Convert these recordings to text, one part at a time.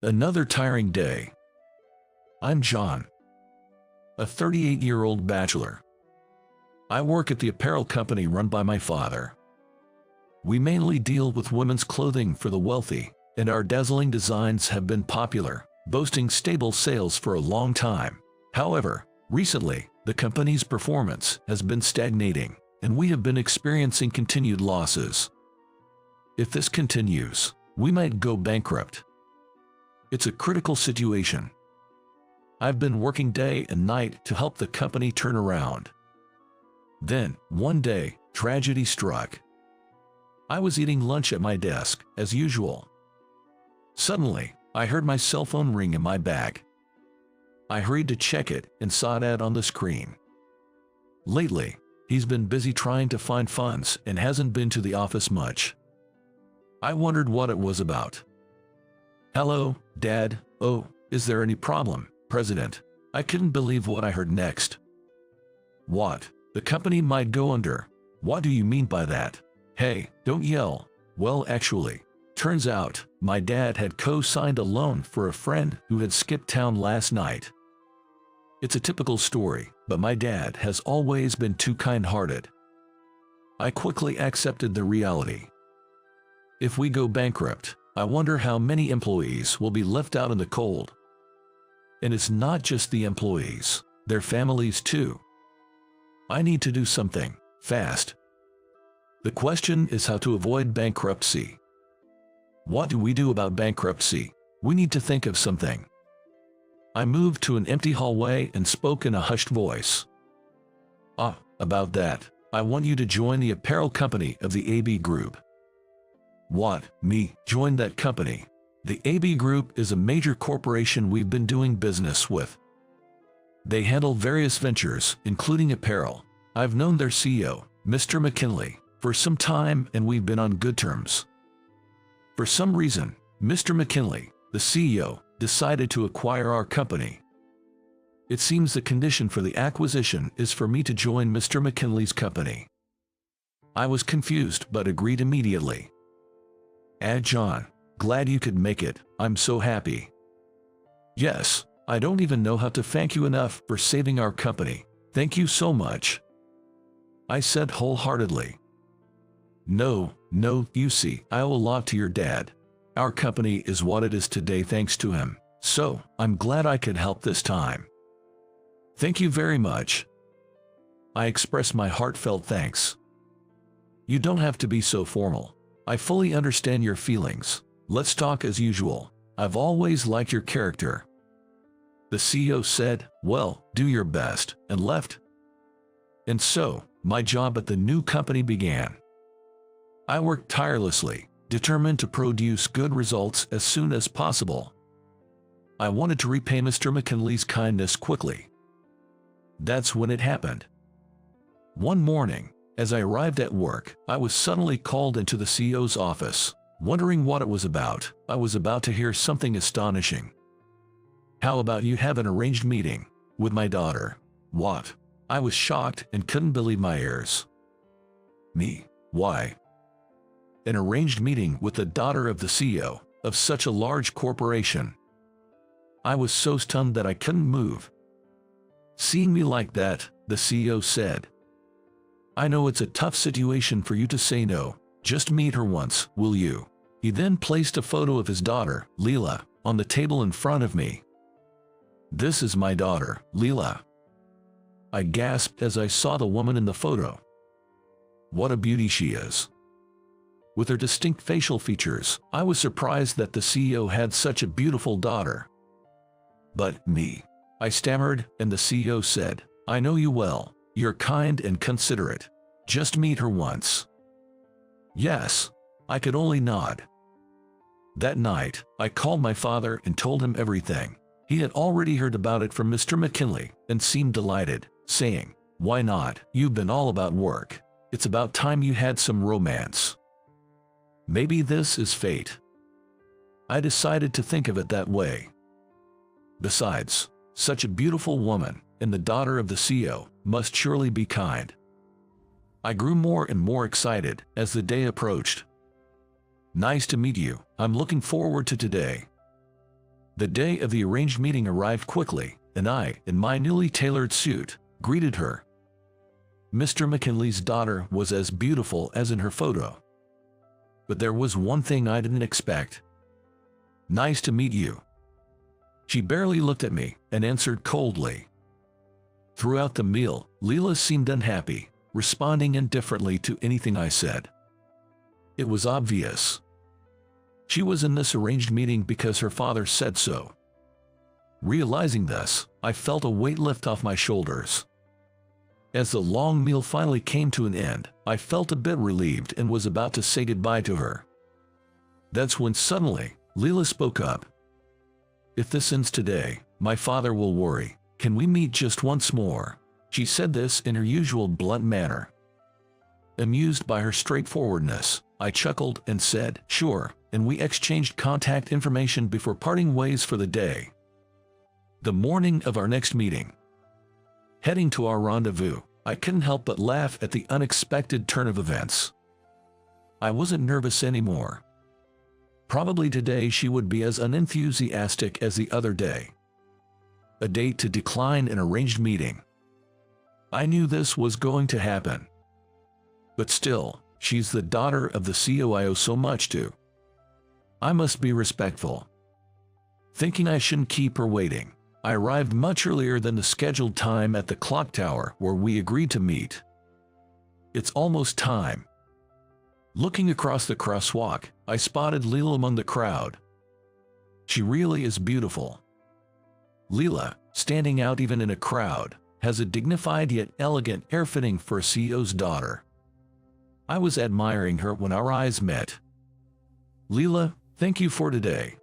Another tiring day. I'm John, a 38-year-old bachelor. I work at the apparel company run by my father. We mainly deal with women's clothing for the wealthy, and our dazzling designs have been popular, boasting stable sales for a long time. However, recently, the company's performance has been stagnating, and we have been experiencing continued losses. If this continues, we might go bankrupt. It's a critical situation. I've been working day and night to help the company turn around. Then, one day, tragedy struck. I was eating lunch at my desk, as usual. Suddenly, I heard my cell phone ring in my bag. I hurried to check it and saw an ad on the screen. Lately, he's been busy trying to find funds and hasn't been to the office much. I wondered what it was about. "Hello, Dad. Oh, is there any problem, President?" I couldn't believe what I heard next. "What? The company might go under. What do you mean by that? Hey, don't yell." Well, actually, turns out, my dad had co-signed a loan for a friend who had skipped town last night. It's a typical story, but my dad has always been too kind-hearted. I quickly accepted the reality. If we go bankrupt, I wonder how many employees will be left out in the cold. And it's not just the employees, their families too. I need to do something, fast. The question is how to avoid bankruptcy. What do we do about bankruptcy? We need to think of something. I moved to an empty hallway and spoke in a hushed voice. About that, I want you to join the apparel company of the AB Group. What, me, join that company? The AB Group is a major corporation we've been doing business with. They handle various ventures, including apparel. I've known their CEO, Mr. McKinley, for some time and we've been on good terms. For some reason, Mr. McKinley, the CEO, decided to acquire our company. It seems the condition for the acquisition is for me to join Mr. McKinley's company. I was confused but agreed immediately. John, glad you could make it. I'm so happy. Yes, I don't even know how to thank you enough for saving our company. Thank you so much, I said wholeheartedly. No, you see, I owe a lot to your dad. Our company is what it is today thanks to him, so I'm glad I could help this time. Thank you very much. I expressed my heartfelt thanks. You don't have to be so formal. I fully understand your feelings. Let's talk as usual. I've always liked your character. The CEO said, "Well, do your best," and left. And so, my job at the new company began. I worked tirelessly, determined to produce good results as soon as possible. I wanted to repay Mr. McKinley's kindness quickly. That's when it happened. One morning, as I arrived at work, I was suddenly called into the CEO's office. Wondering what it was about, I was about to hear something astonishing. "How about you have an arranged meeting with my daughter?" What? I was shocked and couldn't believe my ears. Me? Why? An arranged meeting with the daughter of the CEO of such a large corporation? I was so stunned that I couldn't move. Seeing me like that, the CEO said, "I know it's a tough situation for you to say no. Just meet her once, will you?" He then placed a photo of his daughter, Leela, on the table in front of me. "This is my daughter, Leela." I gasped as I saw the woman in the photo. What a beauty she is. With her distinct facial features, I was surprised that the CEO had such a beautiful daughter. "But me," I stammered, and the CEO said, "I know you well. You're kind and considerate. Just meet her once." Yes, I could only nod. That night, I called my father and told him everything. He had already heard about it from Mr. McKinley and seemed delighted, saying, "Why not? You've been all about work. It's about time you had some romance. Maybe this is fate." I decided to think of it that way. Besides, such a beautiful woman, and the daughter of the CEO, must surely be kind. I grew more and more excited as the day approached. "Nice to meet you. I'm looking forward to today." The day of the arranged meeting arrived quickly, and I, in my newly tailored suit, greeted her. Mr. McKinley's daughter was as beautiful as in her photo. But there was one thing I didn't expect. "Nice to meet you." She barely looked at me and answered coldly. Throughout the meal, Leela seemed unhappy, responding indifferently to anything I said. It was obvious. She was in this arranged meeting because her father said so. Realizing this, I felt a weight lift off my shoulders. As the long meal finally came to an end, I felt a bit relieved and was about to say goodbye to her. That's when suddenly, Leela spoke up. "If this ends today, my father will worry. Can we meet just once more?" She said this in her usual blunt manner. Amused by her straightforwardness, I chuckled and said, "Sure," and we exchanged contact information before parting ways for the day. The morning of our next meeting. Heading to our rendezvous, I couldn't help but laugh at the unexpected turn of events. I wasn't nervous anymore. Probably today she would be as unenthusiastic as the other day. A date to decline an arranged meeting. I knew this was going to happen. But still, she's the daughter of the CEO I owe so much to. I must be respectful. Thinking I shouldn't keep her waiting, I arrived much earlier than the scheduled time at the clock tower where we agreed to meet. It's almost time. Looking across the crosswalk, I spotted Leela among the crowd. She really is beautiful. Leela, standing out even in a crowd, has a dignified yet elegant air fitting for a CEO's daughter. I was admiring her when our eyes met. "Leela, thank you for today,"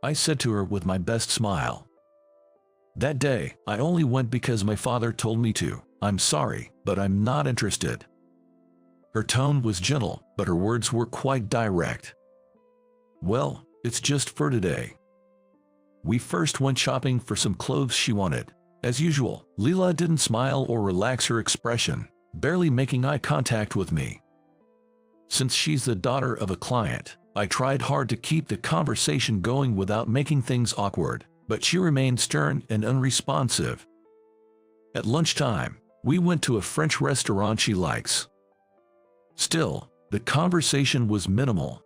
I said to her with my best smile. "That day, I only went because my father told me to. I'm sorry, but I'm not interested." Her tone was gentle, but her words were quite direct. "Well, it's just for today." We first went shopping for some clothes she wanted. As usual, Leela didn't smile or relax her expression, barely making eye contact with me. Since she's the daughter of a client, I tried hard to keep the conversation going without making things awkward, but she remained stern and unresponsive. At lunchtime, we went to a French restaurant she likes. Still, the conversation was minimal.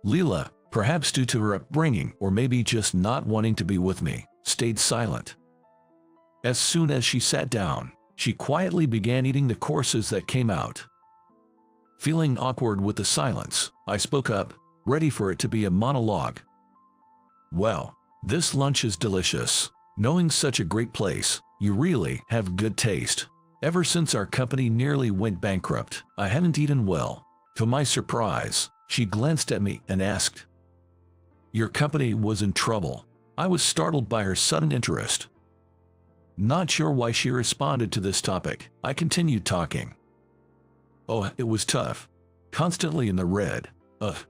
Leela, perhaps due to her upbringing or maybe just not wanting to be with me, stayed silent. As soon as she sat down, she quietly began eating the courses that came out. Feeling awkward with the silence, I spoke up, ready for it to be a monologue. "Well, this lunch is delicious. Knowing such a great place, you really have good taste. Ever since our company nearly went bankrupt, I haven't eaten well." To my surprise, she glanced at me and asked, "Your company was in trouble?" I was startled by her sudden interest. Not sure why she responded to this topic, I continued talking. "Oh, it was tough. Constantly in the red.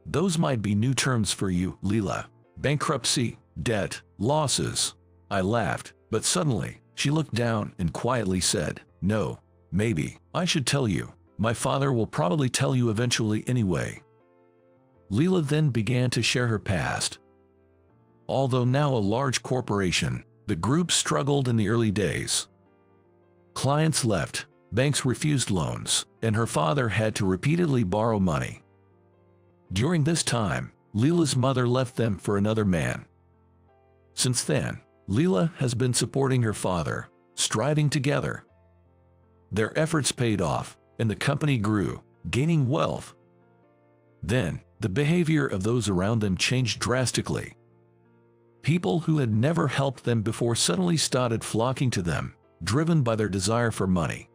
Those might be new terms for you, Leela. Bankruptcy, debt, losses." I laughed, but suddenly, she looked down and quietly said, "No, maybe I should tell you. My father will probably tell you eventually anyway." Leela then began to share her past. Although now a large corporation, the group struggled in the early days. Clients left, banks refused loans, and her father had to repeatedly borrow money. During this time, Leela's mother left them for another man. Since then, Leela has been supporting her father, striving together. Their efforts paid off, and the company grew, gaining wealth. Then, the behavior of those around them changed drastically. People who had never helped them before suddenly started flocking to them, driven by their desire for money.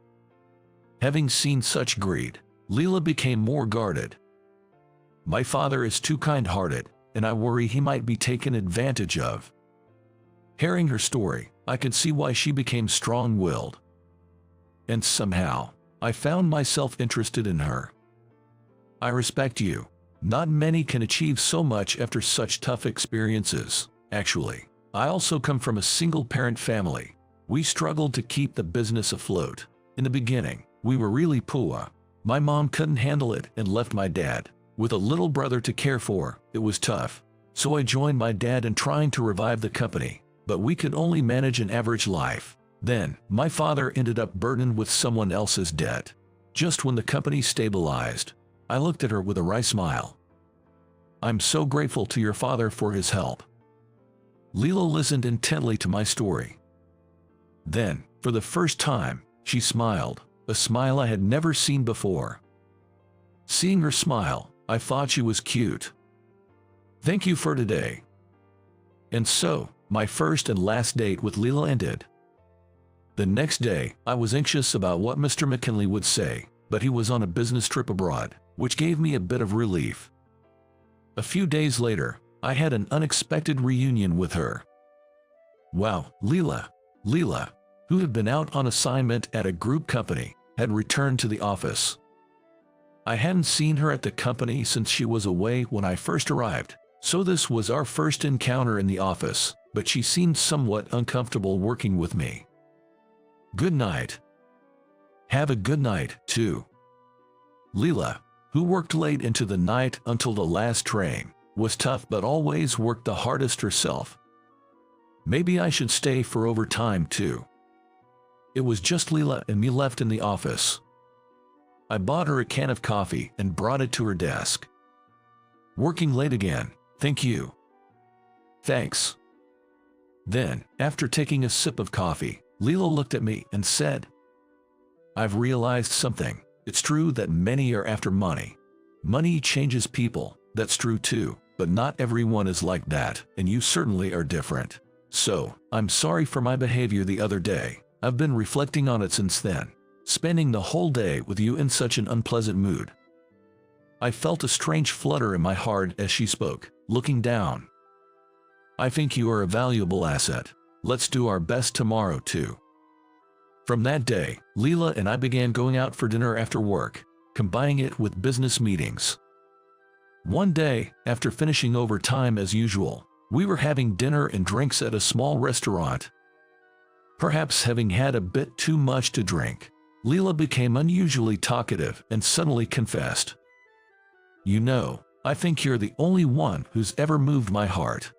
Having seen such greed, Leela became more guarded. "My father is too kind-hearted, and I worry he might be taken advantage of." Hearing her story, I could see why she became strong-willed. And somehow, I found myself interested in her. I respect you. Not many can achieve so much after such tough experiences. Actually, I also come from a single-parent family. We struggled to keep the business afloat. In the beginning, we were really poor. My mom couldn't handle it and left my dad with a little brother to care for. It was tough. so I joined my dad in trying to revive the company, but we could only manage an average life. Then, my father ended up burdened with someone else's debt. Just when the company stabilized, I looked at her with a wry smile. I'm so grateful to your father for his help. Leela listened intently to my story. Then, for the first time, she smiled, a smile I had never seen before. Seeing her smile, I thought she was cute. Thank you for today. And so, my first and last date with Leela ended. The next day, I was anxious about what Mr. McKinley would say, but he was on a business trip abroad, which gave me a bit of relief. A few days later, I had an unexpected reunion with her. Wow, Leela, who had been out on assignment at a group company, had returned to the office. I hadn't seen her at the company since she was away when I first arrived, so this was our first encounter in the office, but she seemed somewhat uncomfortable working with me. Good night. Have a good night, too. Leela, who worked late into the night until the last train, was tough but always worked the hardest herself. Maybe I should stay for overtime, too. It was just Leela and me left in the office. I bought her a can of coffee and brought it to her desk. Working late again, thank you. Thanks. Then, after taking a sip of coffee, Leela looked at me and said, I've realized something. It's true that many are after money. Money changes people, that's true too, but not everyone is like that, and you certainly are different. So, I'm sorry for my behavior the other day. I've been reflecting on it since then, spending the whole day with you in such an unpleasant mood. I felt a strange flutter in my heart as she spoke, looking down. I think you are a valuable asset. Let's do our best tomorrow too. From that day, Leela and I began going out for dinner after work, combining it with business meetings. One day, after finishing overtime as usual, we were having dinner and drinks at a small restaurant. Perhaps having had a bit too much to drink, Leela became unusually talkative and suddenly confessed. You know, I think you're the only one who's ever moved my heart.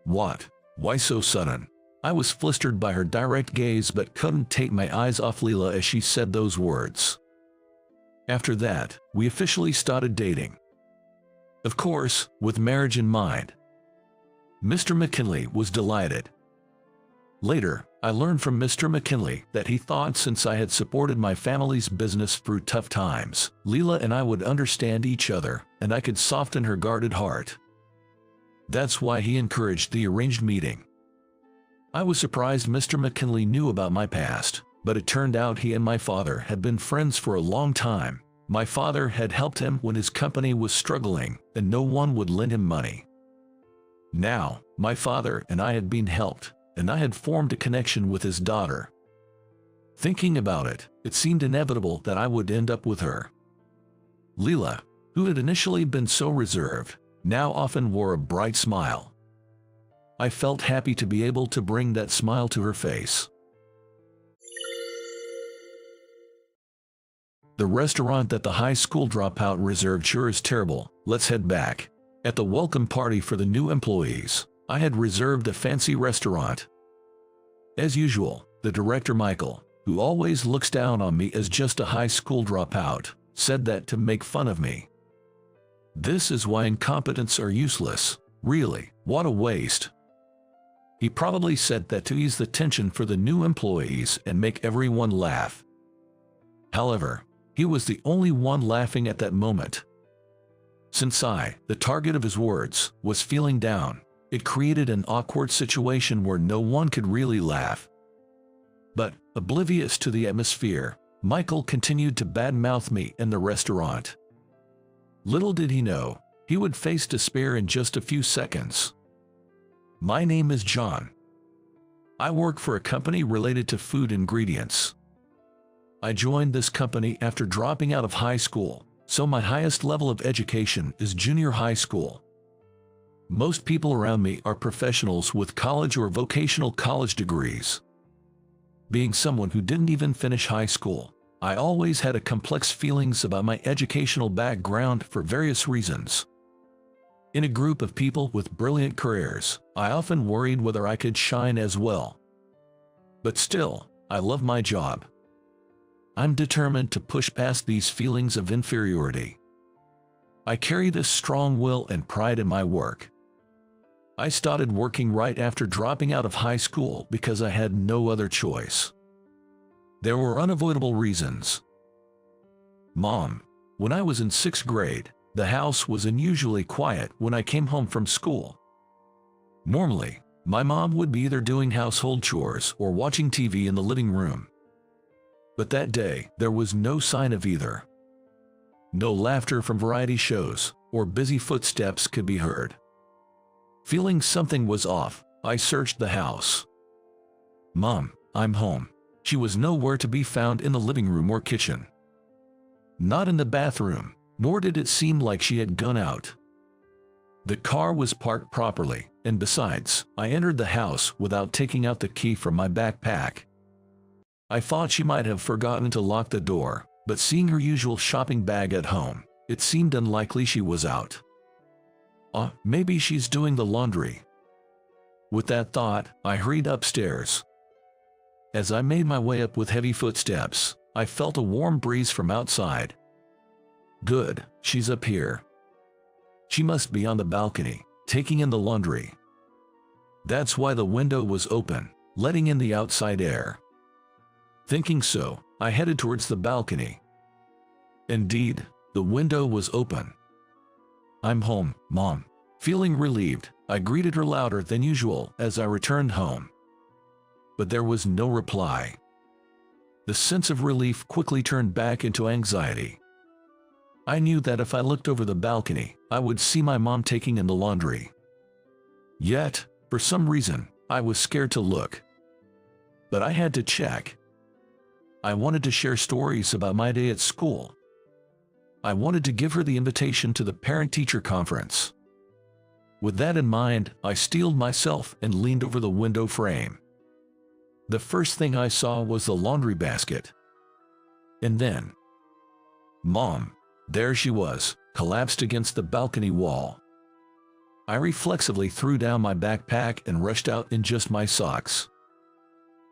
What? Why so sudden? I was flustered by her direct gaze but couldn't take my eyes off Leela as she said those words. After that, we officially started dating. Of course, with marriage in mind. Mr. McKinley was delighted. Later, I learned from Mr. McKinley that he thought since I had supported my family's business through tough times, Leela and I would understand each other, and I could soften her guarded heart. That's why he encouraged the arranged meeting. I was surprised Mr. McKinley knew about my past, but it turned out he and my father had been friends for a long time. My father had helped him when his company was struggling, and no one would lend him money. Now, my father and I had been helped, and I had formed a connection with his daughter. Thinking about it, it seemed inevitable that I would end up with her. Leela, who had initially been so reserved, now often wore a bright smile. I felt happy to be able to bring that smile to her face. The restaurant that the high school dropout reserved sure is terrible. Let's head back. At the welcome party for the new employees, I had reserved a fancy restaurant. As usual, the director Michael, who always looks down on me as just a high school dropout, said that to make fun of me. This is why incompetents are useless. Really, what a waste. He probably said that to ease the tension for the new employees and make everyone laugh. However, he was the only one laughing at that moment. Since I, the target of his words, was feeling down, it created an awkward situation where no one could really laugh. But, oblivious to the atmosphere, Michael continued to badmouth me in the restaurant. Little did he know, he would face despair in just a few seconds. My name is John. I work for a company related to food ingredients. I joined this company after dropping out of high school, so my highest level of education is junior high school. Most people around me are professionals with college or vocational college degrees. Being someone who didn't even finish high school, I always had a complex feelings about my educational background for various reasons. In a group of people with brilliant careers, I often worried whether I could shine as well. But still, I love my job. I'm determined to push past these feelings of inferiority. I carry this strong will and pride in my work. I started working right after dropping out of high school because I had no other choice. There were unavoidable reasons. Mom, when I was in 6th grade, the house was unusually quiet when I came home from school. Normally, my mom would be either doing household chores or watching TV in the living room. But that day, there was no sign of either. No laughter from variety shows or busy footsteps could be heard. Feeling something was off, I searched the house. Mom, I'm home. She was nowhere to be found in the living room or kitchen. Not in the bathroom, nor did it seem like she had gone out. The car was parked properly, and besides, I entered the house without taking out the key from my backpack. I thought she might have forgotten to lock the door, but seeing her usual shopping bag at home, it seemed unlikely she was out. Maybe she's doing the laundry. With that thought, I hurried upstairs. As I made my way up with heavy footsteps, I felt a warm breeze from outside. Good, she's up here. She must be on the balcony, taking in the laundry. That's why the window was open, letting in the outside air. Thinking so, I headed towards the balcony. Indeed, the window was open. I'm home, Mom. Feeling relieved, I greeted her louder than usual as I returned home. But there was no reply. The sense of relief quickly turned back into anxiety. I knew that if I looked over the balcony, I would see my mom taking in the laundry. Yet, for some reason, I was scared to look. But I had to check. I wanted to share stories about my day at school. I wanted to give her the invitation to the parent-teacher conference. With that in mind, I steeled myself and leaned over the window frame. The first thing I saw was the laundry basket. And then, Mom, there she was, collapsed against the balcony wall. I reflexively threw down my backpack and rushed out in just my socks.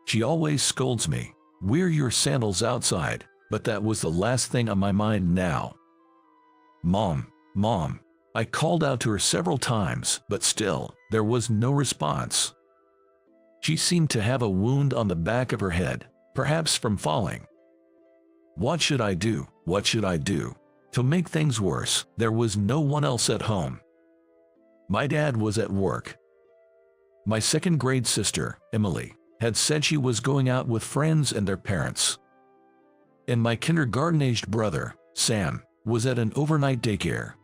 She always scolds me, "Wear your sandals outside," but that was the last thing on my mind now. Mom, Mom, I called out to her several times, but still, there was no response. She seemed to have a wound on the back of her head, perhaps from falling. What should I do? What should I do? To make things worse, there was no one else at home. My dad was at work. My 2nd grade sister, Emily, had said she was going out with friends and their parents. And my kindergarten-aged brother, Sam, was at an overnight daycare.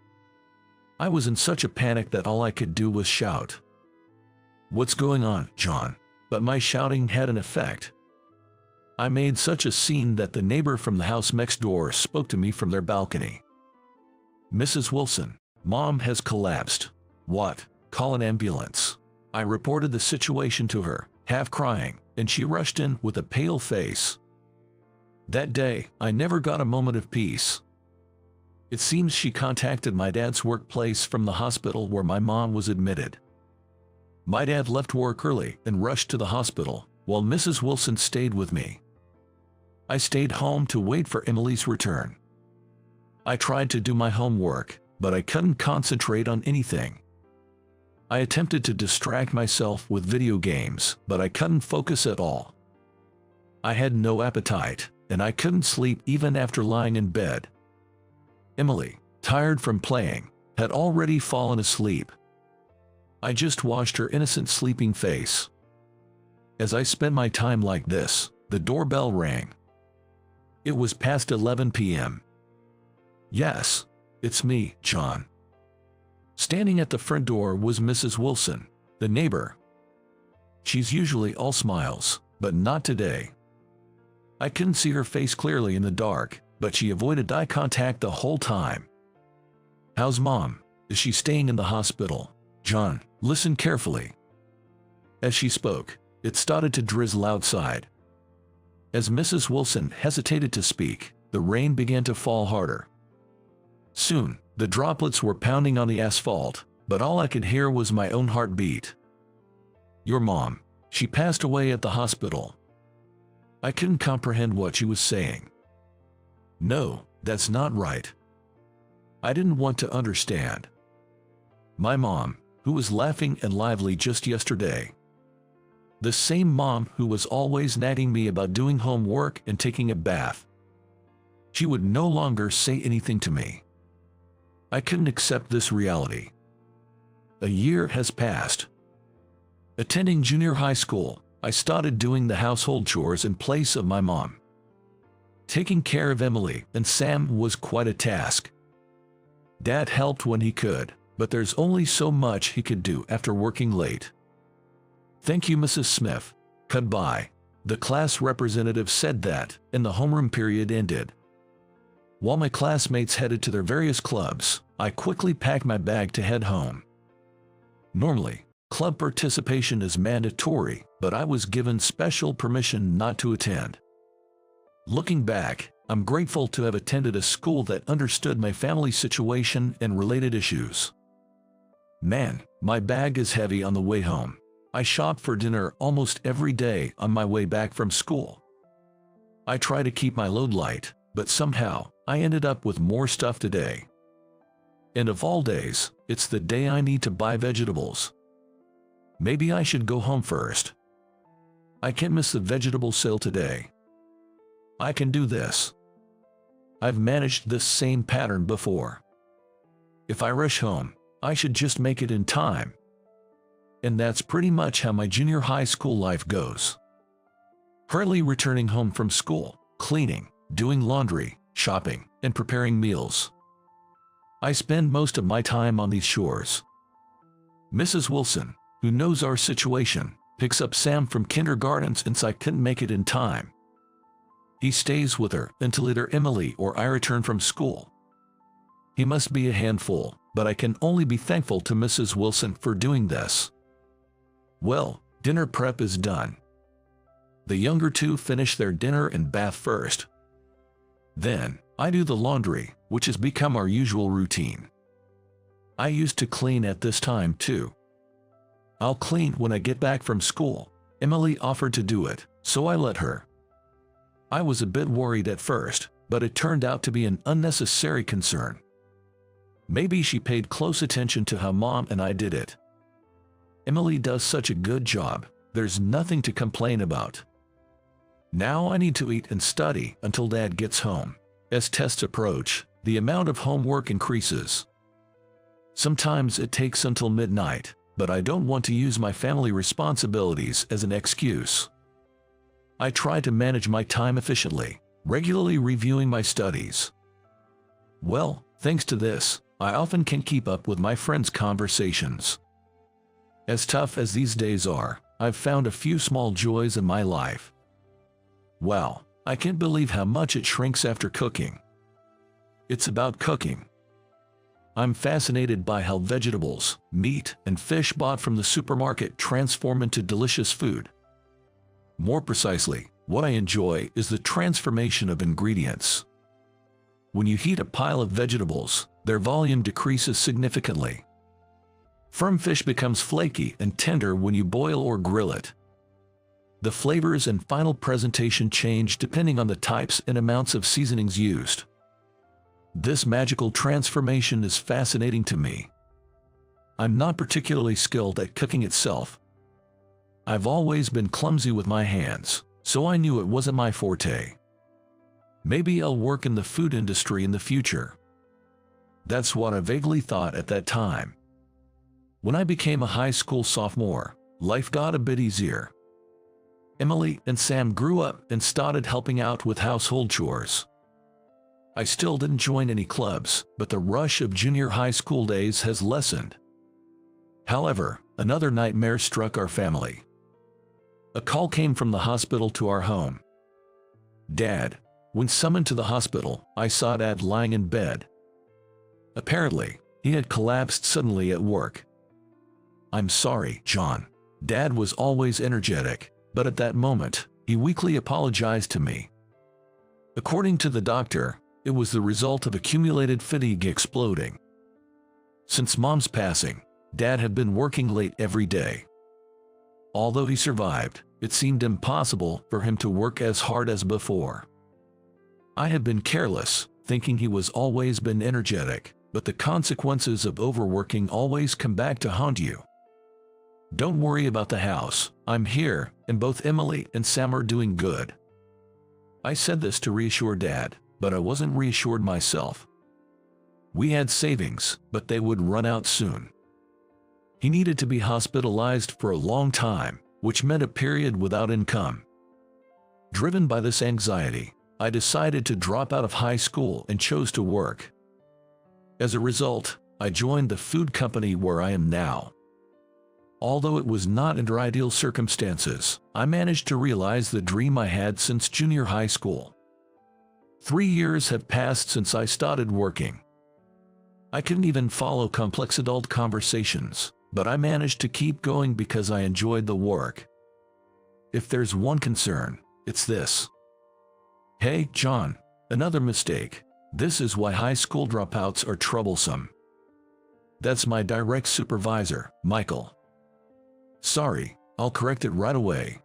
I was in such a panic that all I could do was shout, "What's going on, John?" But my shouting had an effect. I made such a scene that the neighbor from the house next door spoke to me from their balcony. "Mrs. Wilson, Mom has collapsed." "What? Call an ambulance." I reported the situation to her, half crying, and she rushed in with a pale face. That day, I never got a moment of peace. It seems she contacted my dad's workplace from the hospital where my mom was admitted. My dad left work early and rushed to the hospital, while Mrs. Wilson stayed with me. I stayed home to wait for Emily's return. I tried to do my homework, but I couldn't concentrate on anything. I attempted to distract myself with video games, but I couldn't focus at all. I had no appetite, and I couldn't sleep even after lying in bed. Emily, tired from playing, had already fallen asleep. I just watched her innocent sleeping face. As I spent my time like this, the doorbell rang. It was past 11 p.m. "Yes, it's me, John." Standing at the front door was Mrs. Wilson, the neighbor. She's usually all smiles, but not today. I couldn't see her face clearly in the dark, but she avoided eye contact the whole time. "How's Mom? Is she staying in the hospital?" "John, listen carefully." As she spoke, it started to drizzle outside. As Mrs. Wilson hesitated to speak, the rain began to fall harder. Soon, the droplets were pounding on the asphalt, but all I could hear was my own heartbeat. "Your mom. She passed away at the hospital." I couldn't comprehend what she was saying. "No, that's not right." I didn't want to understand. My mom, who was laughing and lively just yesterday. The same mom who was always nagging me about doing homework and taking a bath. She would no longer say anything to me. I couldn't accept this reality. A year has passed. Attending junior high school, I started doing the household chores in place of my mom. Taking care of Emily and Sam was quite a task. Dad helped when he could, but there's only so much he could do after working late. "Thank you, Mrs. Smith. Goodbye," the class representative said that, and the homeroom period ended. While my classmates headed to their various clubs, I quickly packed my bag to head home. Normally, club participation is mandatory, but I was given special permission not to attend. Looking back, I'm grateful to have attended a school that understood my family situation and related issues. Man, my bag is heavy on the way home. I shop for dinner almost every day on my way back from school. I try to keep my load light, but somehow, I ended up with more stuff today. And of all days, it's the day I need to buy vegetables. Maybe I should go home first. I can't miss the vegetable sale today. I can do this. I've managed this same pattern before. If I rush home, I should just make it in time. And that's pretty much how my junior high school life goes. Hurriedly returning home from school, cleaning, doing laundry, shopping, and preparing meals. I spend most of my time on these chores. Mrs. Wilson, who knows our situation, picks up Sam from kindergarten since I couldn't make it in time. He stays with her until either Emily or I return from school. He must be a handful, but I can only be thankful to Mrs. Wilson for doing this. Well, dinner prep is done. The younger two finish their dinner and bath first. Then, I do the laundry, which has become our usual routine. I used to clean at this time too. I'll clean when I get back from school. Emily offered to do it, so I let her. I was a bit worried at first, but it turned out to be an unnecessary concern. Maybe she paid close attention to how Mom and I did it. Emily does such a good job, there's nothing to complain about. Now I need to eat and study until Dad gets home. As tests approach, the amount of homework increases. Sometimes it takes until midnight, but I don't want to use my family responsibilities as an excuse. I try to manage my time efficiently, regularly reviewing my studies. Well, thanks to this, I often can keep up with my friends' conversations. As tough as these days are, I've found a few small joys in my life. Wow, I can't believe how much it shrinks after cooking. It's about cooking. I'm fascinated by how vegetables, meat, and fish bought from the supermarket transform into delicious food. More precisely, what I enjoy is the transformation of ingredients. When you heat a pile of vegetables, their volume decreases significantly. Firm fish becomes flaky and tender when you boil or grill it. The flavors and final presentation change depending on the types and amounts of seasonings used. This magical transformation is fascinating to me. I'm not particularly skilled at cooking itself. I've always been clumsy with my hands, so I knew it wasn't my forte. Maybe I'll work in the food industry in the future. That's what I vaguely thought at that time. When I became a high school sophomore, life got a bit easier. Emily and Sam grew up and started helping out with household chores. I still didn't join any clubs, but the rush of junior high school days has lessened. However, another nightmare struck our family. A call came from the hospital to our home. Dad. When summoned to the hospital, I saw Dad lying in bed. Apparently, he had collapsed suddenly at work. "I'm sorry, John." Dad was always energetic, but at that moment, he weakly apologized to me. According to the doctor, it was the result of accumulated fatigue exploding. Since Mom's passing, Dad had been working late every day. Although he survived, it seemed impossible for him to work as hard as before. I had been careless, thinking he was always been energetic, but the consequences of overworking always come back to haunt you. Don't worry about the house, I'm here, and both Emily and Sam are doing good. I said this to reassure Dad, but I wasn't reassured myself. We had savings, but they would run out soon. He needed to be hospitalized for a long time, which meant a period without income. Driven by this anxiety, I decided to drop out of high school and chose to work. As a result, I joined the food company where I am now. Although it was not under ideal circumstances, I managed to realize the dream I had since junior high school. 3 years have passed since I started working. I couldn't even follow complex adult conversations, but I managed to keep going because I enjoyed the work. If there's one concern, it's this. Hey, John, another mistake. This is why high school dropouts are troublesome. That's my direct supervisor, Michael. Sorry, I'll correct it right away.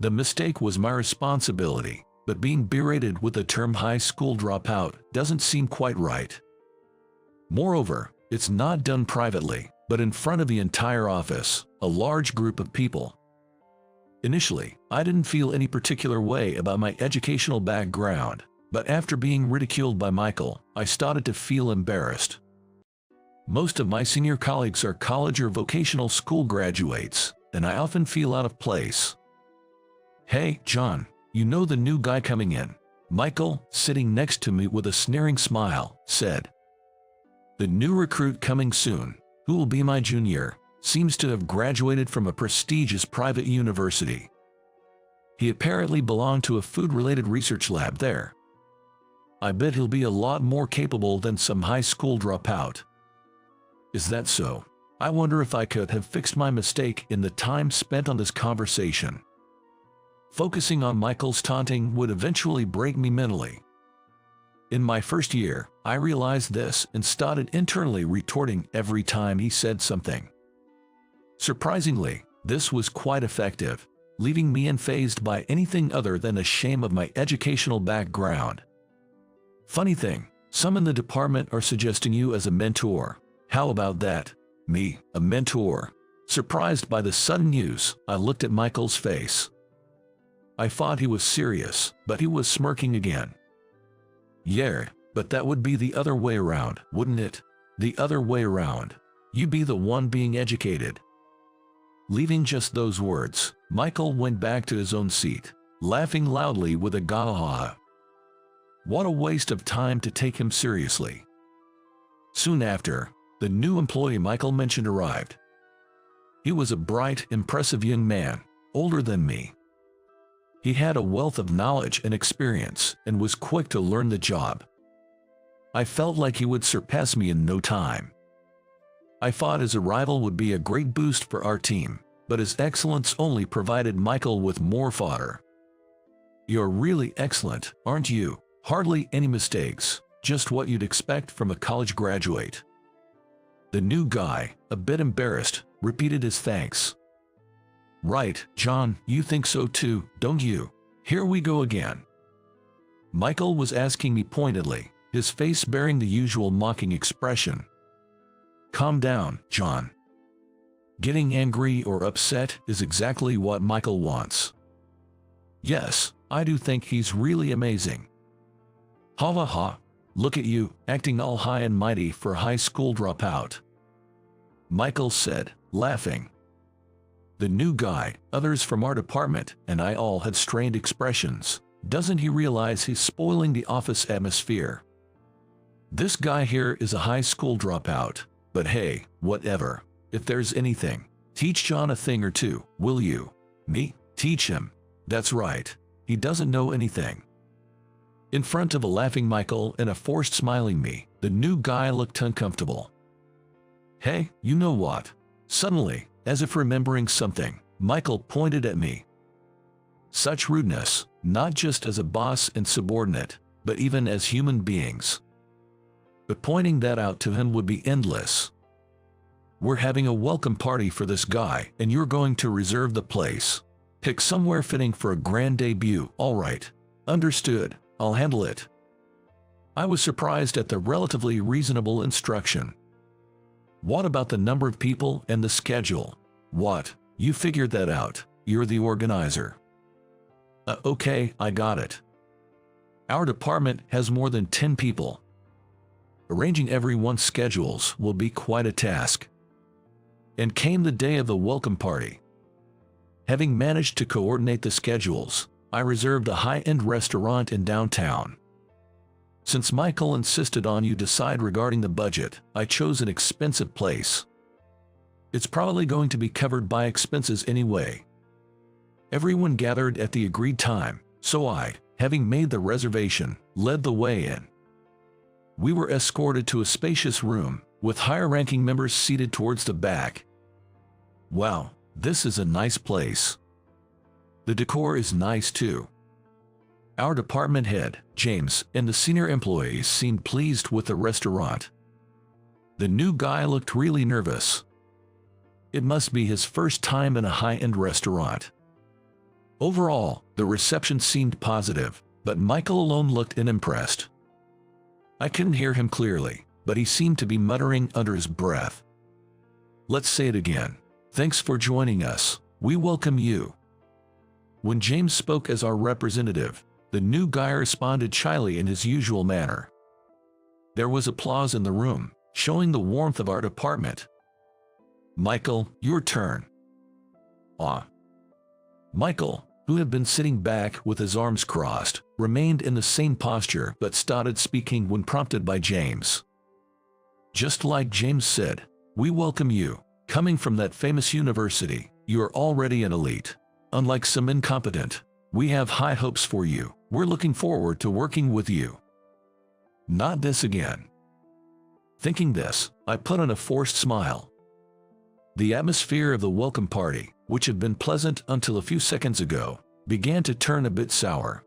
The mistake was my responsibility, but being berated with the term high school dropout doesn't seem quite right. Moreover, it's not done privately, but in front of the entire office, a large group of people. Initially, I didn't feel any particular way about my educational background, but after being ridiculed by Michael, I started to feel embarrassed. Most of my senior colleagues are college or vocational school graduates, and I often feel out of place. Hey, John, you know the new guy coming in? Michael, sitting next to me with a sneering smile, said. The new recruit coming soon, who will be my junior, seems to have graduated from a prestigious private university. He apparently belonged to a food-related research lab there. I bet he'll be a lot more capable than some high school dropout. Is that so? I wonder if I could have fixed my mistake in the time spent on this conversation. Focusing on Michael's taunting would eventually break me mentally. In my first year, I realized this and started internally retorting every time he said something. Surprisingly, this was quite effective, leaving me unfazed by anything other than the shame of my educational background. Funny thing, some in the department are suggesting you as a mentor. How about that? Me, a mentor? Surprised by the sudden news, I looked at Michael's face. I thought he was serious, but he was smirking again. Yeah, but that would be the other way around, wouldn't it? The other way around. You be the one being educated. Leaving just those words, Michael went back to his own seat, laughing loudly with a gahaha. What a waste of time to take him seriously. Soon after, the new employee Michael mentioned arrived. He was a bright, impressive young man, older than me. He had a wealth of knowledge and experience and was quick to learn the job. I felt like he would surpass me in no time. I thought his arrival would be a great boost for our team, but his excellence only provided Michael with more fodder. You're really excellent, aren't you? Hardly any mistakes, just what you'd expect from a college graduate. The new guy, a bit embarrassed, repeated his thanks. Right, John, you think so too, don't you? Here we go again. Michael was asking me pointedly, his face bearing the usual mocking expression. Calm down, John. Getting angry or upset is exactly what Michael wants. Yes, I do think he's really amazing. Ha ha ha, look at you, acting all high and mighty for a high school dropout. Michael said, laughing. The new guy, others from our department, and I all had strained expressions. Doesn't he realize he's spoiling the office atmosphere? This guy here is a high school dropout, but hey, whatever. If there's anything, teach John a thing or two, will you? Me? Teach him. That's right. He doesn't know anything. In front of a laughing Michael and a forced smiling me, the new guy looked uncomfortable. Hey, you know what? Suddenly, as if remembering something, Michael pointed at me. Such rudeness, not just as a boss and subordinate, but even as human beings. But pointing that out to him would be endless. We're having a welcome party for this guy, and you're going to reserve the place. Pick somewhere fitting for a grand debut. All right. Understood. I'll handle it. I was surprised at the relatively reasonable instruction. What about the number of people and the schedule? What? You figured that out. You're the organizer. Okay, I got it. Our department has more than 10 people. Arranging everyone's schedules will be quite a task. And came the day of the welcome party. Having managed to coordinate the schedules, I reserved a high-end restaurant in downtown. Since Michael insisted on you decide regarding the budget, I chose an expensive place. It's probably going to be covered by expenses anyway. Everyone gathered at the agreed time, so I, having made the reservation, led the way in. We were escorted to a spacious room, with higher-ranking members seated towards the back. Wow, this is a nice place. The decor is nice too. Our department head, James, and the senior employees seemed pleased with the restaurant. The new guy looked really nervous. It must be his first time in a high-end restaurant. Overall, the reception seemed positive, but Michael alone looked unimpressed. I couldn't hear him clearly, but he seemed to be muttering under his breath. Let's say it again. Thanks for joining us. We welcome you. When James spoke as our representative, the new guy responded shyly in his usual manner. There was applause in the room, showing the warmth of our department. Michael, your turn. Michael, who had been sitting back with his arms crossed, remained in the same posture but started speaking when prompted by James. Just like James said, we welcome you. Coming from that famous university, you are already an elite. Unlike some incompetent, we have high hopes for you. We're looking forward to working with you. Not this again. Thinking this, I put on a forced smile. The atmosphere of the welcome party, which had been pleasant until a few seconds ago, began to turn a bit sour.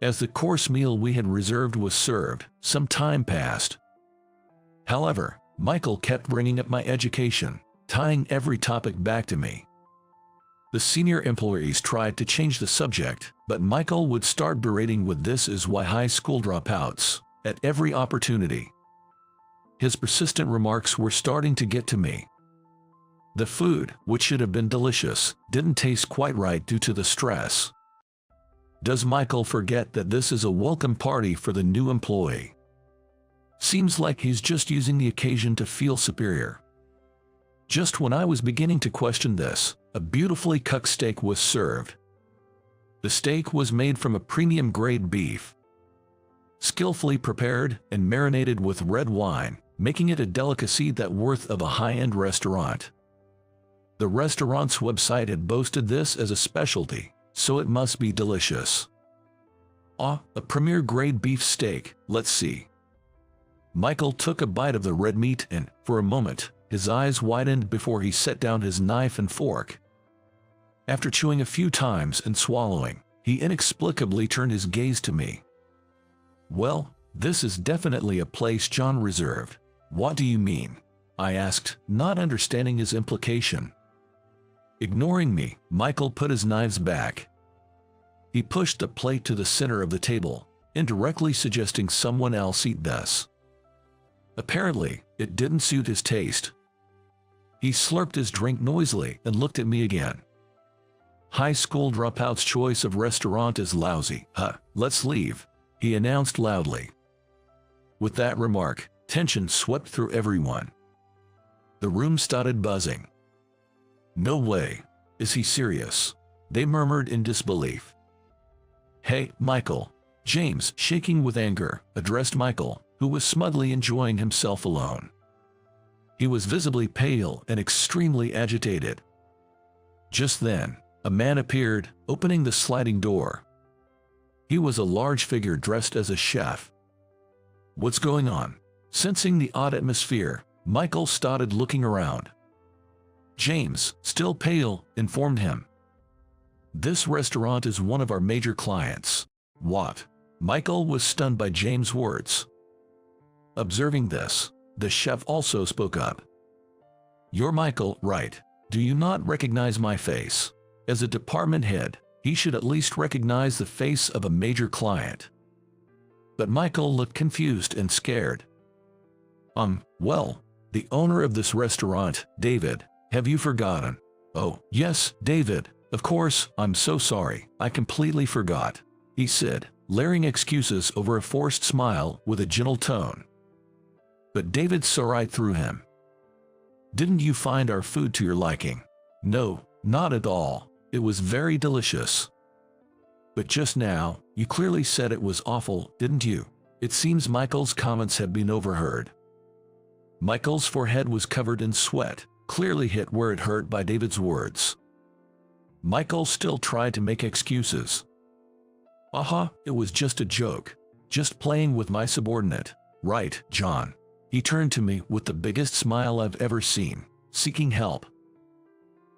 As the course meal we had reserved was served, some time passed. However, Michael kept bringing up my education, tying every topic back to me. The senior employees tried to change the subject, but Michael would start berating with "This is why high school dropouts," at every opportunity. His persistent remarks were starting to get to me. The food, which should have been delicious, didn't taste quite right due to the stress. Does Michael forget that this is a welcome party for the new employee? Seems like he's just using the occasion to feel superior. Just when I was beginning to question this, a beautifully cooked steak was served. The steak was made from a premium-grade beef, skillfully prepared and marinated with red wine, making it a delicacy that worth of a high-end restaurant. The restaurant's website had boasted this as a specialty, so it must be delicious. A premier-grade beef steak, let's see. Michael took a bite of the red meat and, for a moment, his eyes widened before he set down his knife and fork. After chewing a few times and swallowing, he inexplicably turned his gaze to me. Well, this is definitely a place John reserved. What do you mean? I asked, not understanding his implication. Ignoring me, Michael put his knives back. He pushed the plate to the center of the table, indirectly suggesting someone else eat this. Apparently, it didn't suit his taste. He slurped his drink noisily and looked at me again. High school dropout's choice of restaurant is lousy. Let's leave, he announced loudly. With that remark, tension swept through everyone. The room started buzzing. No way. Is he serious? They murmured in disbelief. Hey, Michael. James, shaking with anger, addressed Michael, who was smugly enjoying himself alone. He was visibly pale and extremely agitated. Just then, a man appeared, opening the sliding door. He was a large figure dressed as a chef. What's going on? Sensing the odd atmosphere, Michael started looking around. James, still pale, informed him. This restaurant is one of our major clients. What? Michael was stunned by James' words. Observing this, the chef also spoke up. You're Michael, right? Do you not recognize my face? As a department head, he should at least recognize the face of a major client. But Michael looked confused and scared. Well, the owner of this restaurant, David. Have you forgotten? Oh, yes, David. Of course, I'm so sorry. I completely forgot, he said, layering excuses over a forced smile with a gentle tone. But David saw right through him. Didn't you find our food to your liking? No, not at all. It was very delicious. But just now, you clearly said it was awful, didn't you? It seems Michael's comments have been overheard. Michael's forehead was covered in sweat, clearly hit where it hurt by David's words. Michael still tried to make excuses. It was just a joke. Just playing with my subordinate. Right, John. He turned to me with the biggest smile I've ever seen, seeking help.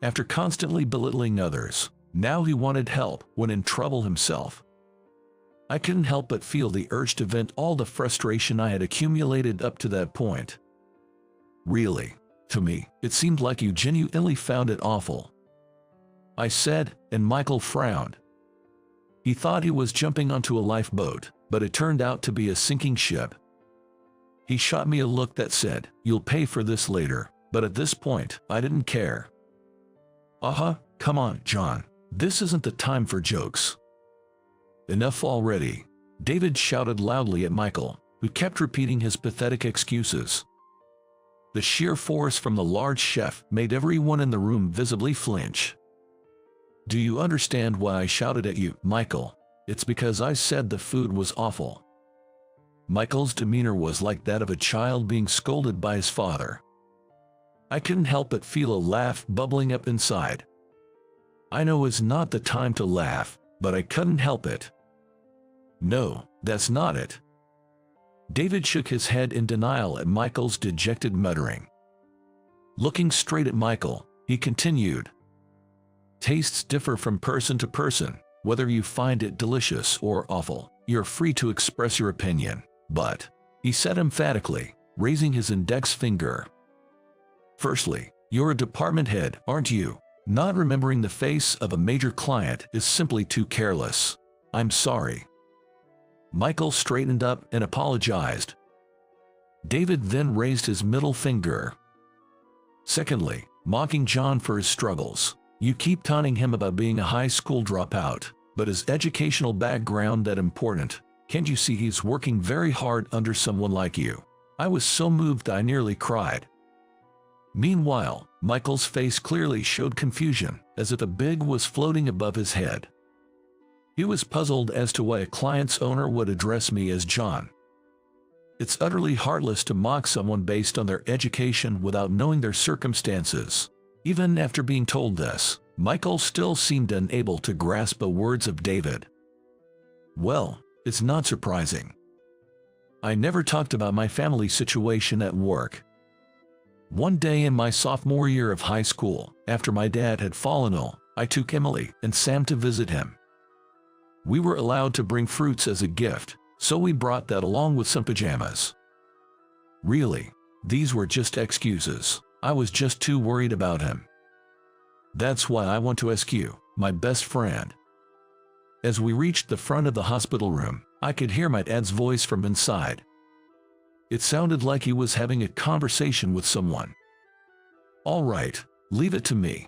After constantly belittling others, now he wanted help when in trouble himself. I couldn't help but feel the urge to vent all the frustration I had accumulated up to that point. Really, to me, it seemed like you genuinely found it awful, I said, and Michael frowned. He thought he was jumping onto a lifeboat, but it turned out to be a sinking ship. He shot me a look that said, "You'll pay for this later," but at this point, I didn't care. Come on, John. This isn't the time for jokes. Enough already, David shouted loudly at Michael, who kept repeating his pathetic excuses. The sheer force from the large chef made everyone in the room visibly flinch. Do you understand why I shouted at you, Michael? It's because I said the food was awful. Michael's demeanor was like that of a child being scolded by his father. I couldn't help but feel a laugh bubbling up inside. I know it's not the time to laugh, but I couldn't help it. No, that's not it. David shook his head in denial at Michael's dejected muttering. Looking straight at Michael, he continued. Tastes differ from person to person. Whether you find it delicious or awful, you're free to express your opinion. But, he said emphatically, raising his index finger. Firstly, you're a department head, aren't you? Not remembering the face of a major client is simply too careless. I'm sorry. Michael straightened up and apologized. David then raised his middle finger. Secondly, mocking John for his struggles. You keep taunting him about being a high school dropout, but is educational background that important? Can't you see he's working very hard under someone like you? I was so moved I nearly cried. Meanwhile, Michael's face clearly showed confusion, as if a big was floating above his head. He was puzzled as to why a client's owner would address me as John. It's utterly heartless to mock someone based on their education without knowing their circumstances. Even after being told this, Michael still seemed unable to grasp the words of David. Well, it's not surprising. I never talked about my family situation at work. One day in my sophomore year of high school, after my dad had fallen ill, I took Emily and Sam to visit him. We were allowed to bring fruits as a gift, so we brought that along with some pajamas. Really, these were just excuses. I was just too worried about him. That's why I want to ask you, my best friend. As we reached the front of the hospital room, I could hear my dad's voice from inside. It sounded like he was having a conversation with someone. All right, leave it to me.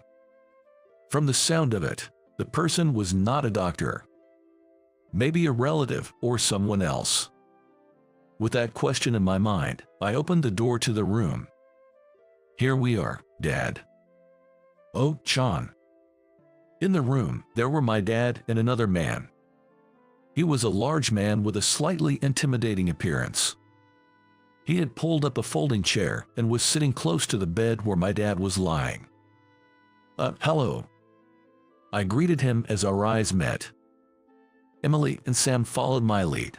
From the sound of it, the person was not a doctor. Maybe a relative or someone else. With that question in my mind, I opened the door to the room. Here we are, Dad. Oh, John. In the room, there were my dad and another man. He was a large man with a slightly intimidating appearance. He had pulled up a folding chair and was sitting close to the bed where my dad was lying. Hello. I greeted him as our eyes met. Emily and Sam followed my lead.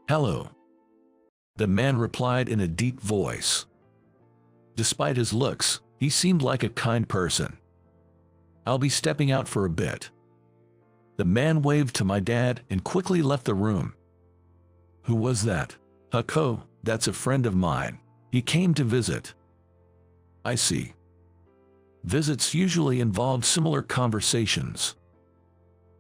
Hello. The man replied in a deep voice. Despite his looks, he seemed like a kind person. I'll be stepping out for a bit. The man waved to my dad and quickly left the room. Who was that? Hucko, that's a friend of mine. He came to visit. I see. Visits usually involved similar conversations.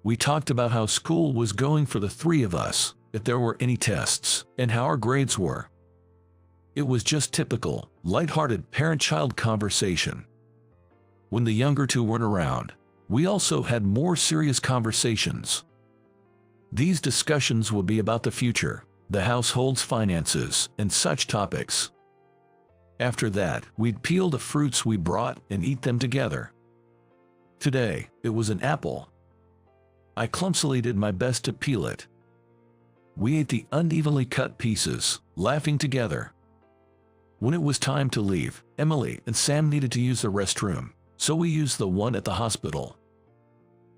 We talked about how school was going for the three of us, if there were any tests, and how our grades were. It was just typical, lighthearted parent-child conversation. When the younger two weren't around, we also had more serious conversations. These discussions would be about the future, the household's finances, and such topics. After that, we'd peel the fruits we brought and eat them together. Today, it was an apple. I clumsily did my best to peel it. We ate the unevenly cut pieces, laughing together. When it was time to leave, Emily and Sam needed to use the restroom, so we used the one at the hospital.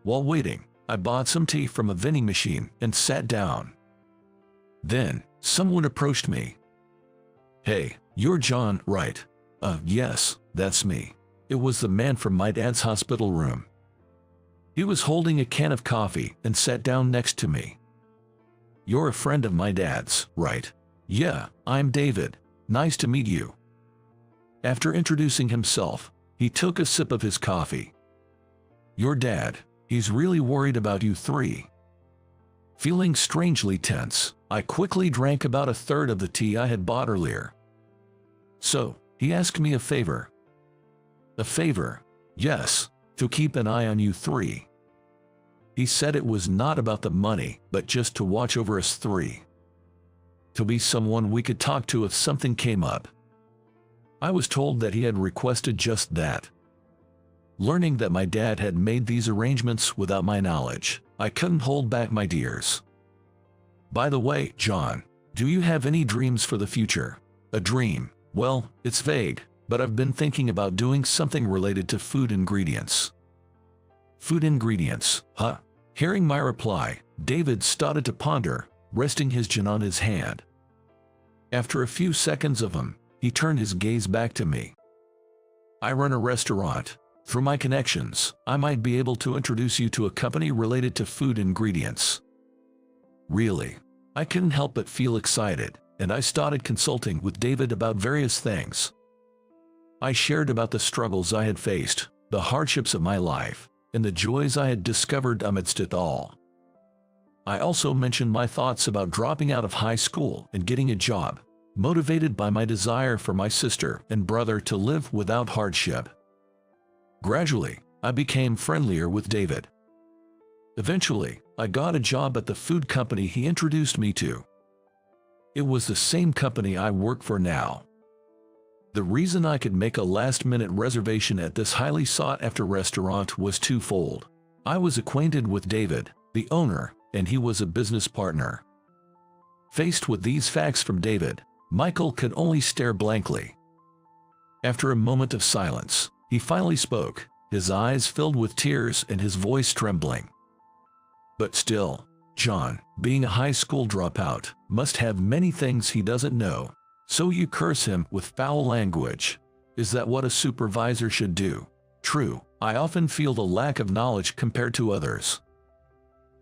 While waiting, I bought some tea from a vending machine and sat down. Then, someone approached me. "Hey, you're John, right?" Yes, that's me." It was the man from my dad's hospital room. He was holding a can of coffee and sat down next to me. "You're a friend of my dad's, right?" "Yeah, I'm David. Nice to meet you." After introducing himself, he took a sip of his coffee. "Your dad, he's really worried about you three." Feeling strangely tense, I quickly drank about a third of the tea I had bought earlier. "So, he asked me a favor." "A favor?" "Yes, to keep an eye on you three. He said it was not about the money, but just to watch over us three. To be someone we could talk to if something came up." I was told that he had requested just that. Learning that my dad had made these arrangements without my knowledge, I couldn't hold back my tears. "By the way, John, do you have any dreams for the future?" "A dream? Well, it's vague, but I've been thinking about doing something related to food ingredients." "Food ingredients, huh?" Hearing my reply, David started to ponder, resting his chin on his hand. After a few seconds of him, he turned his gaze back to me. "I run a restaurant. Through my connections, I might be able to introduce you to a company related to food ingredients." Really? I couldn't help but feel excited, and I started consulting with David about various things. I shared about the struggles I had faced, the hardships of my life, and the joys I had discovered amidst it all. I also mentioned my thoughts about dropping out of high school and getting a job, motivated by my desire for my sister and brother to live without hardship. Gradually, I became friendlier with David. Eventually, I got a job at the food company he introduced me to. It was the same company I work for now. The reason I could make a last-minute reservation at this highly sought-after restaurant was twofold. I was acquainted with David, the owner, and he was a business partner. Faced with these facts from David, Michael could only stare blankly. After a moment of silence, he finally spoke, his eyes filled with tears and his voice trembling. "But still, John, being a high school dropout, must have many things he doesn't know. So you curse him with foul language. Is that what a supervisor should do?" "True, I often feel the lack of knowledge compared to others.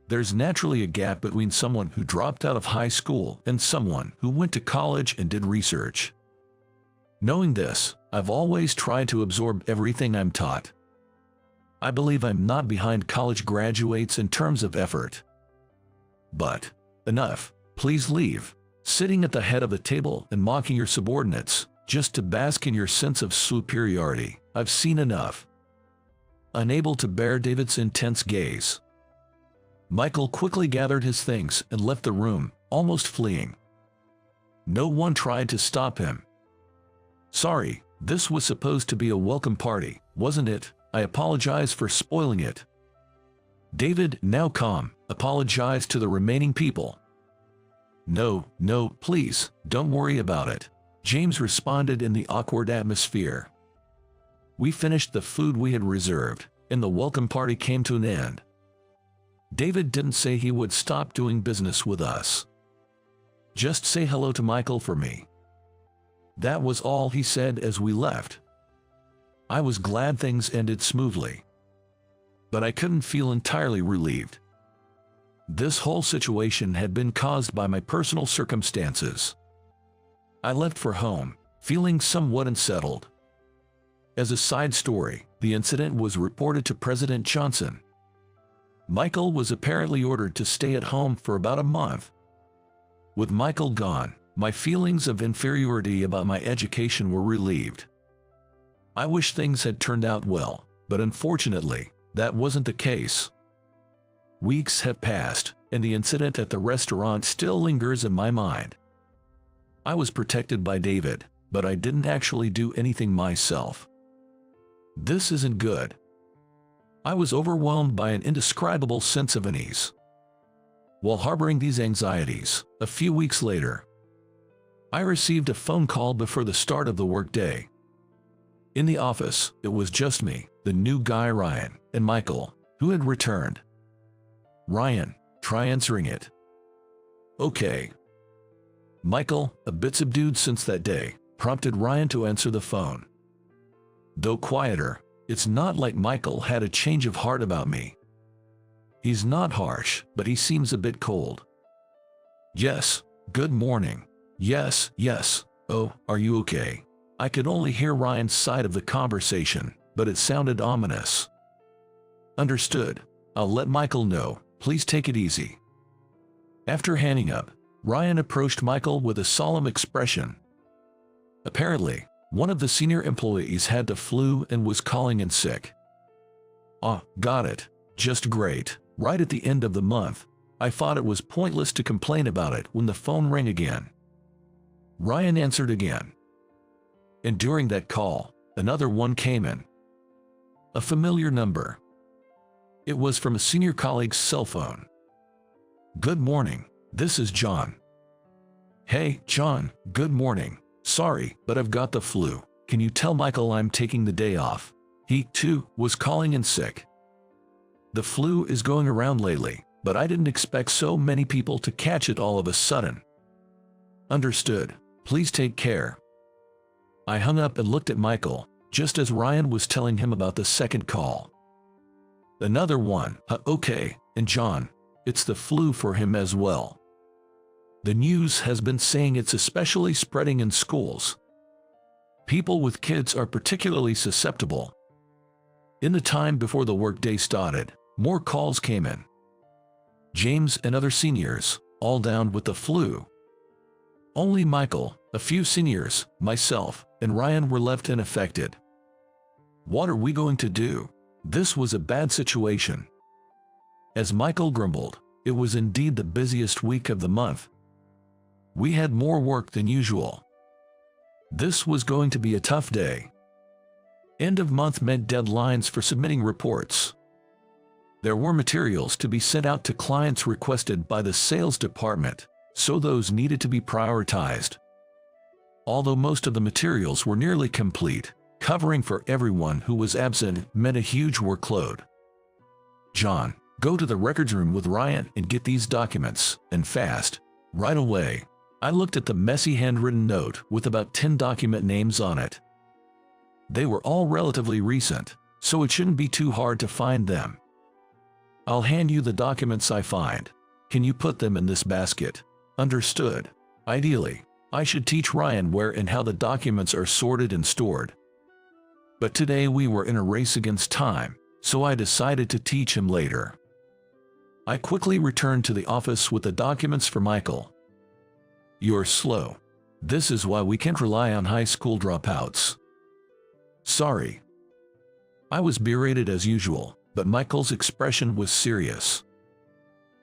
There's naturally a gap between someone who dropped out of high school and someone who went to college and did research. Knowing this, I've always tried to absorb everything I'm taught. I believe I'm not behind college graduates in terms of effort. But, enough, please leave. Sitting at the head of the table and mocking your subordinates, just to bask in your sense of superiority, I've seen enough." Unable to bear David's intense gaze, Michael quickly gathered his things and left the room, almost fleeing. No one tried to stop him. "Sorry, this was supposed to be a welcome party, wasn't it? I apologize for spoiling it." David, now calm, apologized to the remaining people. No, please, don't worry about it," James responded in the awkward atmosphere. We finished the food we had reserved, and the welcome party came to an end. David didn't say he would stop doing business with us. "Just say hello to Michael for me." That was all he said as we left. I was glad things ended smoothly. But I couldn't feel entirely relieved. This whole situation had been caused by my personal circumstances. I left for home, feeling somewhat unsettled. As a side story, the incident was reported to President Johnson. Michael was apparently ordered to stay at home for about a month. With Michael gone, my feelings of inferiority about my education were relieved. I wish things had turned out well, but unfortunately, that wasn't the case. Weeks have passed, and the incident at the restaurant still lingers in my mind. I was protected by David, but I didn't actually do anything myself. This isn't good. I was overwhelmed by an indescribable sense of unease. While harboring these anxieties, a few weeks later, I received a phone call before the start of the workday. In the office, it was just me, the new guy Ryan, and Michael, who had returned. "Ryan, try answering it." "Okay." Michael, a bit subdued since that day, prompted Ryan to answer the phone. Though quieter, it's not like Michael had a change of heart about me. He's not harsh, but he seems a bit cold. "Yes, good morning." "Yes, yes. Oh, are you okay?" I could only hear Ryan's side of the conversation, but it sounded ominous. "Understood. I'll let Michael know. Please take it easy." After hanging up, Ryan approached Michael with a solemn expression. Apparently, one of the senior employees had the flu and was calling in sick. "Ah, got it. Just great. Right at the end of the month." I thought it was pointless to complain about it when the phone rang again. Ryan answered again. And during that call, another one came in. A familiar number. It was from a senior colleague's cell phone. "Good morning. This is John." "Hey, John, good morning. Sorry, but I've got the flu. Can you tell Michael I'm taking the day off? He, too, was calling in sick." The flu is going around lately, but I didn't expect so many people to catch it all of a sudden. "Understood. Please take care." I hung up and looked at Michael, just as Ryan was telling him about the second call. Another one. Okay, and John, it's the flu for him as well. The news has been saying it's especially spreading in schools. People with kids are particularly susceptible. In the time before the workday started, more calls came in. James and other seniors, all down with the flu. Only Michael, a few seniors, myself, and Ryan were left unaffected. What are we going to do? This was a bad situation. As Michael grumbled, it was indeed the busiest week of the month. We had more work than usual. This was going to be a tough day. End of month meant deadlines for submitting reports. There were materials to be sent out to clients requested by the sales department, so those needed to be prioritized. Although most of the materials were nearly complete, covering for everyone who was absent meant a huge workload. "John, go to the records room with Ryan and get these documents, and fast." Right away, I looked at the messy handwritten note with about 10 document names on it. They were all relatively recent, so it shouldn't be too hard to find them. "I'll hand you the documents I find. Can you put them in this basket?" "Understood." Ideally, I should teach Ryan where and how the documents are sorted and stored. But today we were in a race against time, so I decided to teach him later. I quickly returned to the office with the documents for Michael. "You're slow. This is why we can't rely on high school dropouts." "Sorry." I was berated as usual, but Michael's expression was serious.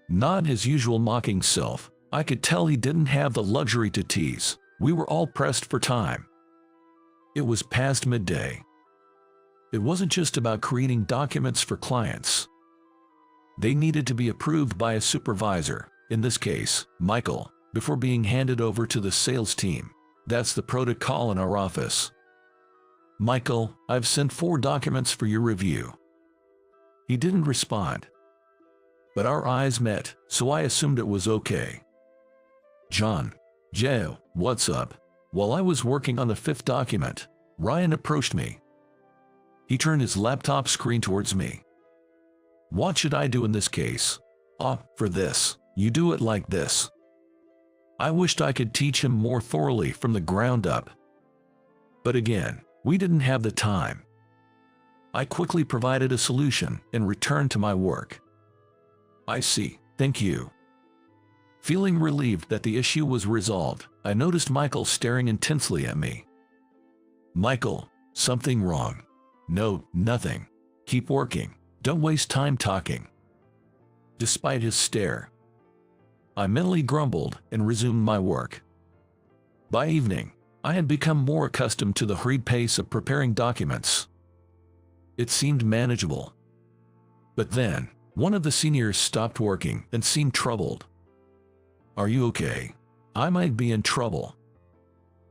Not his usual mocking self. I could tell he didn't have the luxury to tease. We were all pressed for time. It was past midday. It wasn't just about creating documents for clients. They needed to be approved by a supervisor, in this case, Michael, before being handed over to the sales team. That's the protocol in our office. "Michael, I've sent 4 documents for your review." He didn't respond. But our eyes met, so I assumed it was okay. "John." "Joe, what's up?" While I was working on the 5th document, Ryan approached me. He turned his laptop screen towards me. "What should I do in this case?" For this, you do it like this." I wished I could teach him more thoroughly from the ground up. But again, We didn't have the time. I quickly provided a solution and returned to my work. I see, thank you. Feeling relieved that the issue was resolved, I noticed Michael staring intensely at me. Michael, something wrong? No, nothing. Keep working. Don't waste time talking. Despite his stare, I mentally grumbled and resumed my work. By evening, I had become more accustomed to the hurried pace of preparing documents. It seemed manageable. But then, one of the seniors stopped working and seemed troubled. Are you okay? I might be in trouble.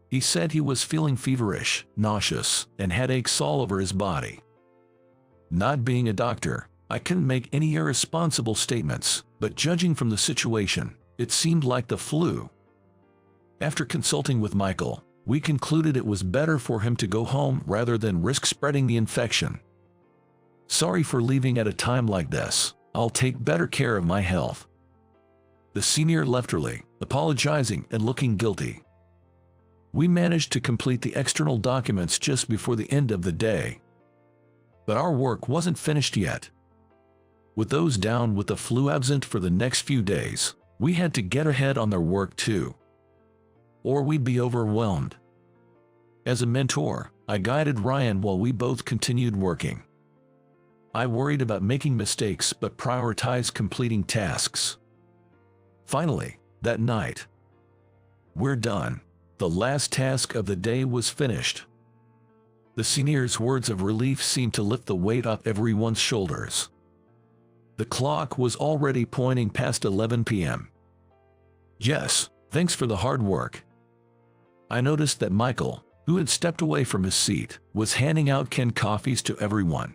He said he was feeling feverish, nauseous, and had aches all over his body. Not being a doctor, I couldn't make any irresponsible statements, but judging from the situation, it seemed like the flu. After consulting with Michael, we concluded it was better for him to go home rather than risk spreading the infection. Sorry for leaving at a time like this. I'll take better care of my health. The senior left early, apologizing and looking guilty. We managed to complete the external documents just before the end of the day. But our work wasn't finished yet. With those down with the flu absent for the next few days, we had to get ahead on their work too, or we'd be overwhelmed. As a mentor, I guided Ryan while we both continued working. I worried about making mistakes but prioritized completing tasks. Finally, that night, we're done. The last task of the day was finished. The senior's words of relief seemed to lift the weight off everyone's shoulders. The clock was already pointing past 11 p.m. Yes, thanks for the hard work. I noticed that Michael, who had stepped away from his seat, was handing out canned coffees to everyone.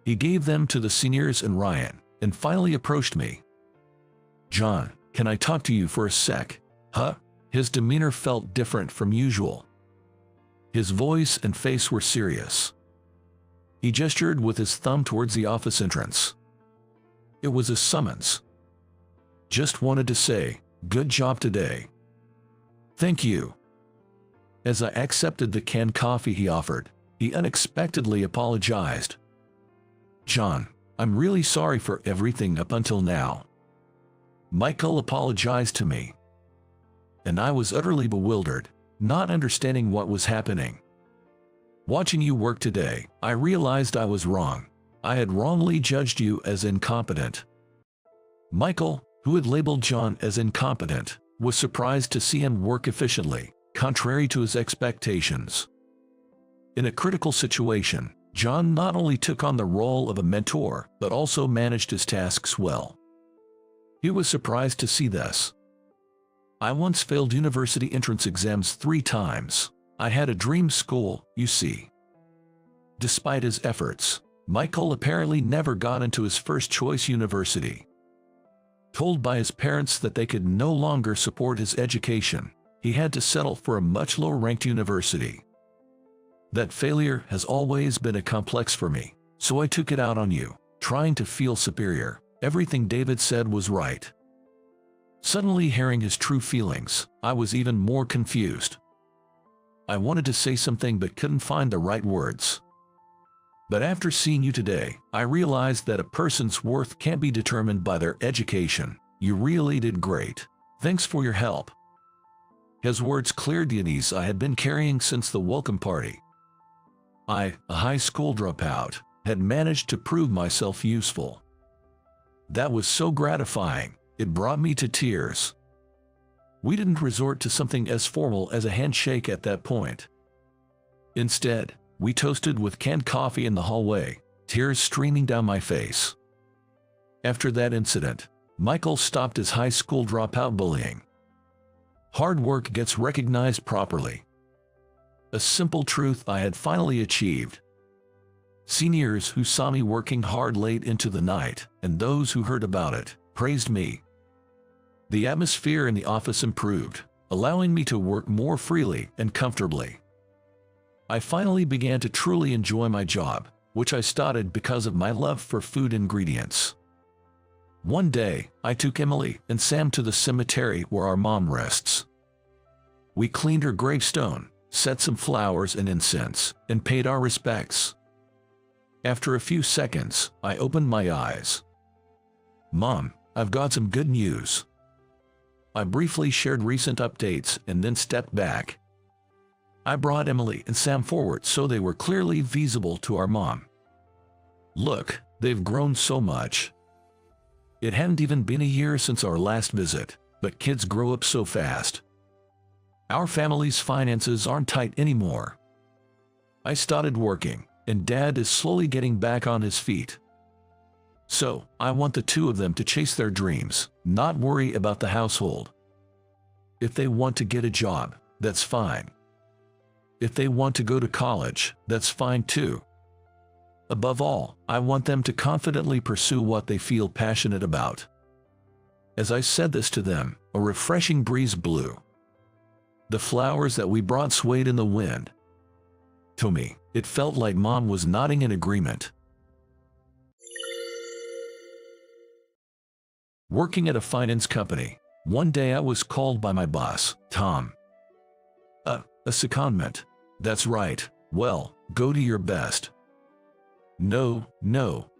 He gave them to the seniors and Ryan, and finally approached me. John, can I talk to you for a sec? Huh? His demeanor felt different from usual. His voice and face were serious. He gestured with his thumb towards the office entrance. It was a summons. Just wanted to say, good job today. Thank you. As I accepted the canned coffee he offered, he unexpectedly apologized. John, I'm really sorry for everything up until now. Michael apologized to me. And I was utterly bewildered, not understanding what was happening. Watching you work today, I realized I was wrong. I had wrongly judged you as incompetent. Michael, who had labeled John as incompetent, was surprised to see him work efficiently, contrary to his expectations. In a critical situation, John not only took on the role of a mentor, but also managed his tasks well. He was surprised to see this. I once failed university entrance exams 3 times. I had a dream school, you see. Despite his efforts, Michael apparently never got into his first choice university. Told by his parents that they could no longer support his education, he had to settle for a much lower-ranked university. That failure has always been a complex for me, so I took it out on you, trying to feel superior. Everything David said was right. Suddenly hearing his true feelings, I was even more confused. I wanted to say something but couldn't find the right words. But after seeing you today, I realized that a person's worth can't be determined by their education. You really did great. Thanks for your help. His words cleared the unease I had been carrying since the welcome party. I, a high school dropout, had managed to prove myself useful. That was so gratifying, it brought me to tears. We didn't resort to something as formal as a handshake at that point. Instead, we toasted with canned coffee in the hallway, tears streaming down my face. After that incident, Michael stopped his high school dropout bullying. Hard work gets recognized properly. A simple truth I had finally achieved. Seniors who saw me working hard late into the night, and those who heard about it, praised me. The atmosphere in the office improved, allowing me to work more freely and comfortably. I finally began to truly enjoy my job, which I started because of my love for food ingredients. One day, I took Emily and Sam to the cemetery where our mom rests. We cleaned her gravestone, set some flowers and incense, and paid our respects. After a few seconds, I opened my eyes. "Mom, I've got some good news." I briefly shared recent updates and then stepped back. I brought Emily and Sam forward so they were clearly visible to our mom. "Look, they've grown so much. It hadn't even been a year since our last visit, but kids grow up so fast. Our family's finances aren't tight anymore. I started working, and Dad is slowly getting back on his feet. So, I want the two of them to chase their dreams, not worry about the household. If they want to get a job, that's fine. If they want to go to college, that's fine too. Above all, I want them to confidently pursue what they feel passionate about." As I said this to them, a refreshing breeze blew. The flowers that we brought swayed in the wind. To me, it felt like Mom was nodding in agreement. Working at a finance company, one day I was called by my boss, Tom. A secondment. That's right. Well, go do your best." No,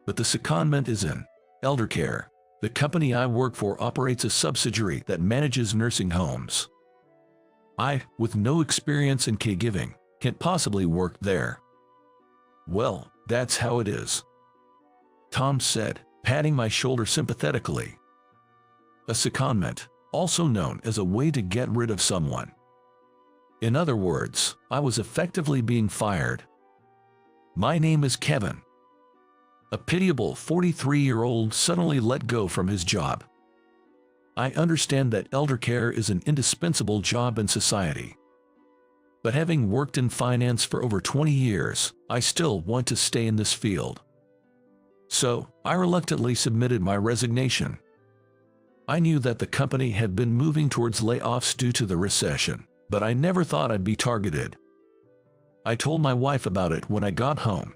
but the secondment is in elder care. The company I work for operates a subsidiary that manages nursing homes. I, with no experience in caregiving, can't possibly work there. "Well, that's how it is," Tom said, patting my shoulder sympathetically. A secondment, also known as a way to get rid of someone. In other words, I was effectively being fired. My name is Kevin. A pitiable 43-year-old suddenly let go from his job. I understand that elder care is an indispensable job in society. But having worked in finance for over 20 years, I still want to stay in this field. So, I reluctantly submitted my resignation. I knew that the company had been moving towards layoffs due to the recession, but I never thought I'd be targeted. I told my wife about it when I got home.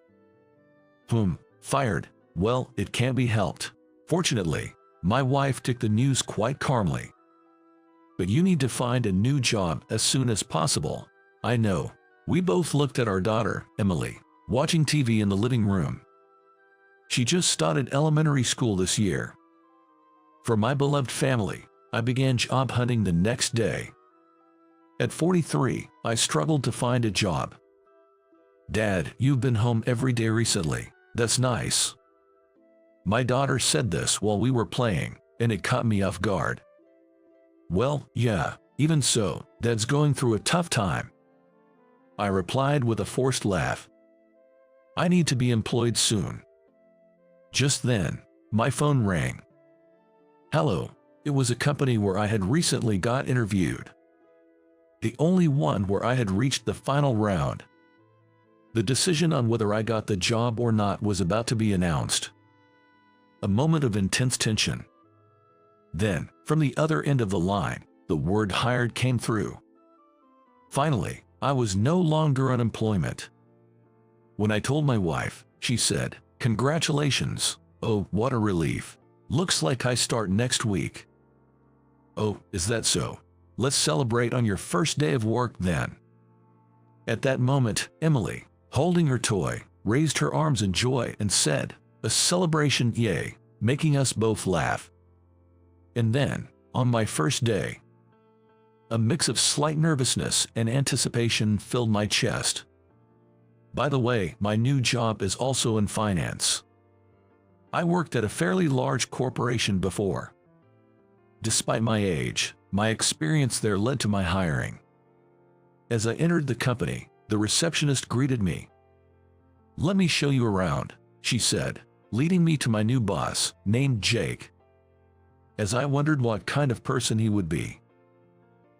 Fired? Well, it can't be helped. Fortunately, my wife took the news quite calmly. "But you need to find a new job as soon as possible." I know. We both looked at our daughter, Emily, watching TV in the living room. She just started elementary school this year. For my beloved family, I began job hunting the next day. At 43, I struggled to find a job. "Dad, you've been home every day recently. That's nice." My daughter said this while we were playing, and it caught me off guard. "Well, yeah, even so, Dad's going through a tough time," I replied with a forced laugh. "I need to be employed soon." Just then, my phone rang. Hello, it was a company where I had recently got interviewed. The only one where I had reached the final round. The decision on whether I got the job or not was about to be announced. A moment of intense tension. Then, from the other end of the line, the word hired came through. Finally, I was no longer unemployment. When I told my wife, she said, "Congratulations. Oh, what a relief. Looks like I start next week." "Oh, is that so? Let's celebrate on your first day of work then." At that moment, Emily, holding her toy, raised her arms in joy and said, "A celebration, yay," making us both laugh. And then, on my first day, a mix of slight nervousness and anticipation filled my chest. By the way, my new job is also in finance. I worked at a fairly large corporation before. Despite my age, my experience there led to my hiring. As I entered the company, the receptionist greeted me. "Let me show you around," she said, leading me to my new boss, named Jake. As I wondered what kind of person he would be.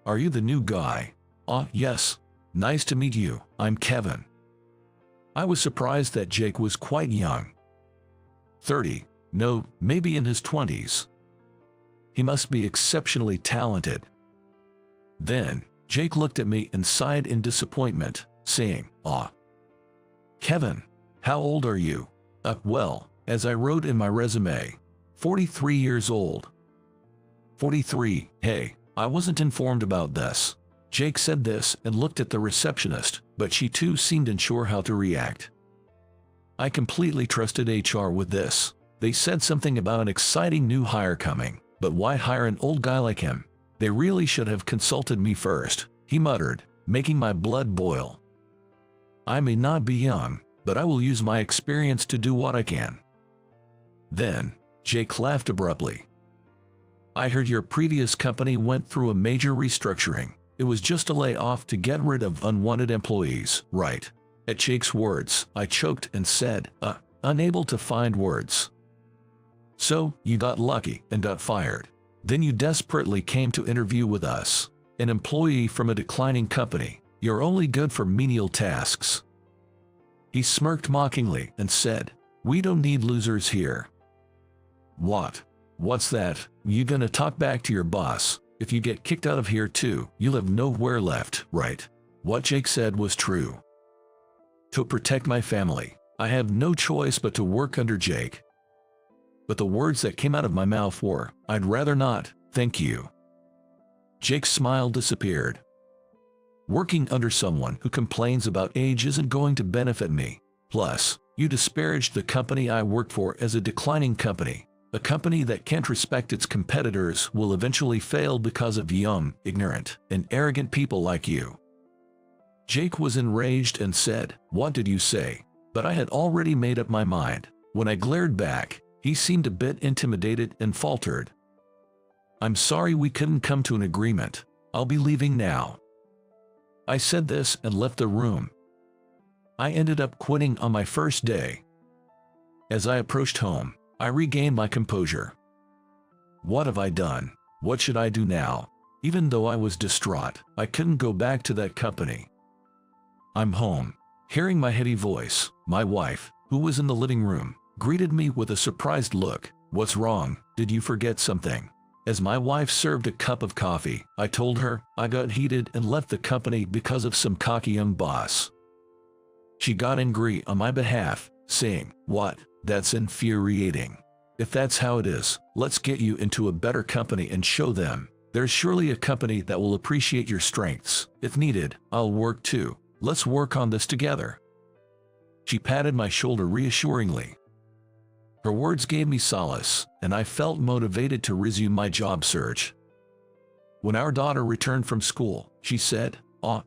"Are you the new guy?" Yes. Nice to meet you, I'm Kevin." I was surprised that Jake was quite young. 30, no, maybe in his 20s. He must be exceptionally talented. Then, Jake looked at me and sighed in disappointment, saying, "Kevin, how old are you?" Well, as I wrote in my resume, 43 years old. 43, hey, I wasn't informed about this. Jake said this and looked at the receptionist, but she too seemed unsure how to react. I completely trusted HR with this. They said something about an exciting new hire coming, but why hire an old guy like him? They really should have consulted me first, he muttered, making my blood boil. I may not be young, but I will use my experience to do what I can. Then, Jake laughed abruptly. I heard your previous company went through a major restructuring. It was just a layoff to get rid of unwanted employees, right? At Jake's words, I choked and said, unable to find words. So, you got lucky and got fired. Then you desperately came to interview with us, an employee from a declining company. You're only good for menial tasks. He smirked mockingly and said, we don't need losers here. What? What's that? You gonna talk back to your boss? If you get kicked out of here too, you'll have nowhere left, right? What Jake said was true. To protect my family, I have no choice but to work under Jake. But the words that came out of my mouth were, I'd rather not, thank you. Jake's smile disappeared. Working under someone who complains about age isn't going to benefit me. Plus, you disparaged the company I work for as a declining company. A company that can't respect its competitors will eventually fail because of young, ignorant, and arrogant people like you. Jake was enraged and said, what did you say? But I had already made up my mind. When I glared back, he seemed a bit intimidated and faltered. I'm sorry we couldn't come to an agreement. I'll be leaving now. I said this and left the room. I ended up quitting on my first day. As I approached home, I regained my composure. What have I done? What should I do now? Even though I was distraught, I couldn't go back to that company. I'm home. Hearing my heavy voice, my wife, who was in the living room, greeted me with a surprised look. What's wrong? Did you forget something? As my wife served a cup of coffee, I told her I got heated and left the company because of some cocky young boss. She got angry on my behalf, saying, what? That's infuriating. If that's how it is, let's get you into a better company and show them. There's surely a company that will appreciate your strengths. If needed, I'll work too. Let's work on this together. She patted my shoulder reassuringly. Her words gave me solace, and I felt motivated to resume my job search. When our daughter returned from school, she said,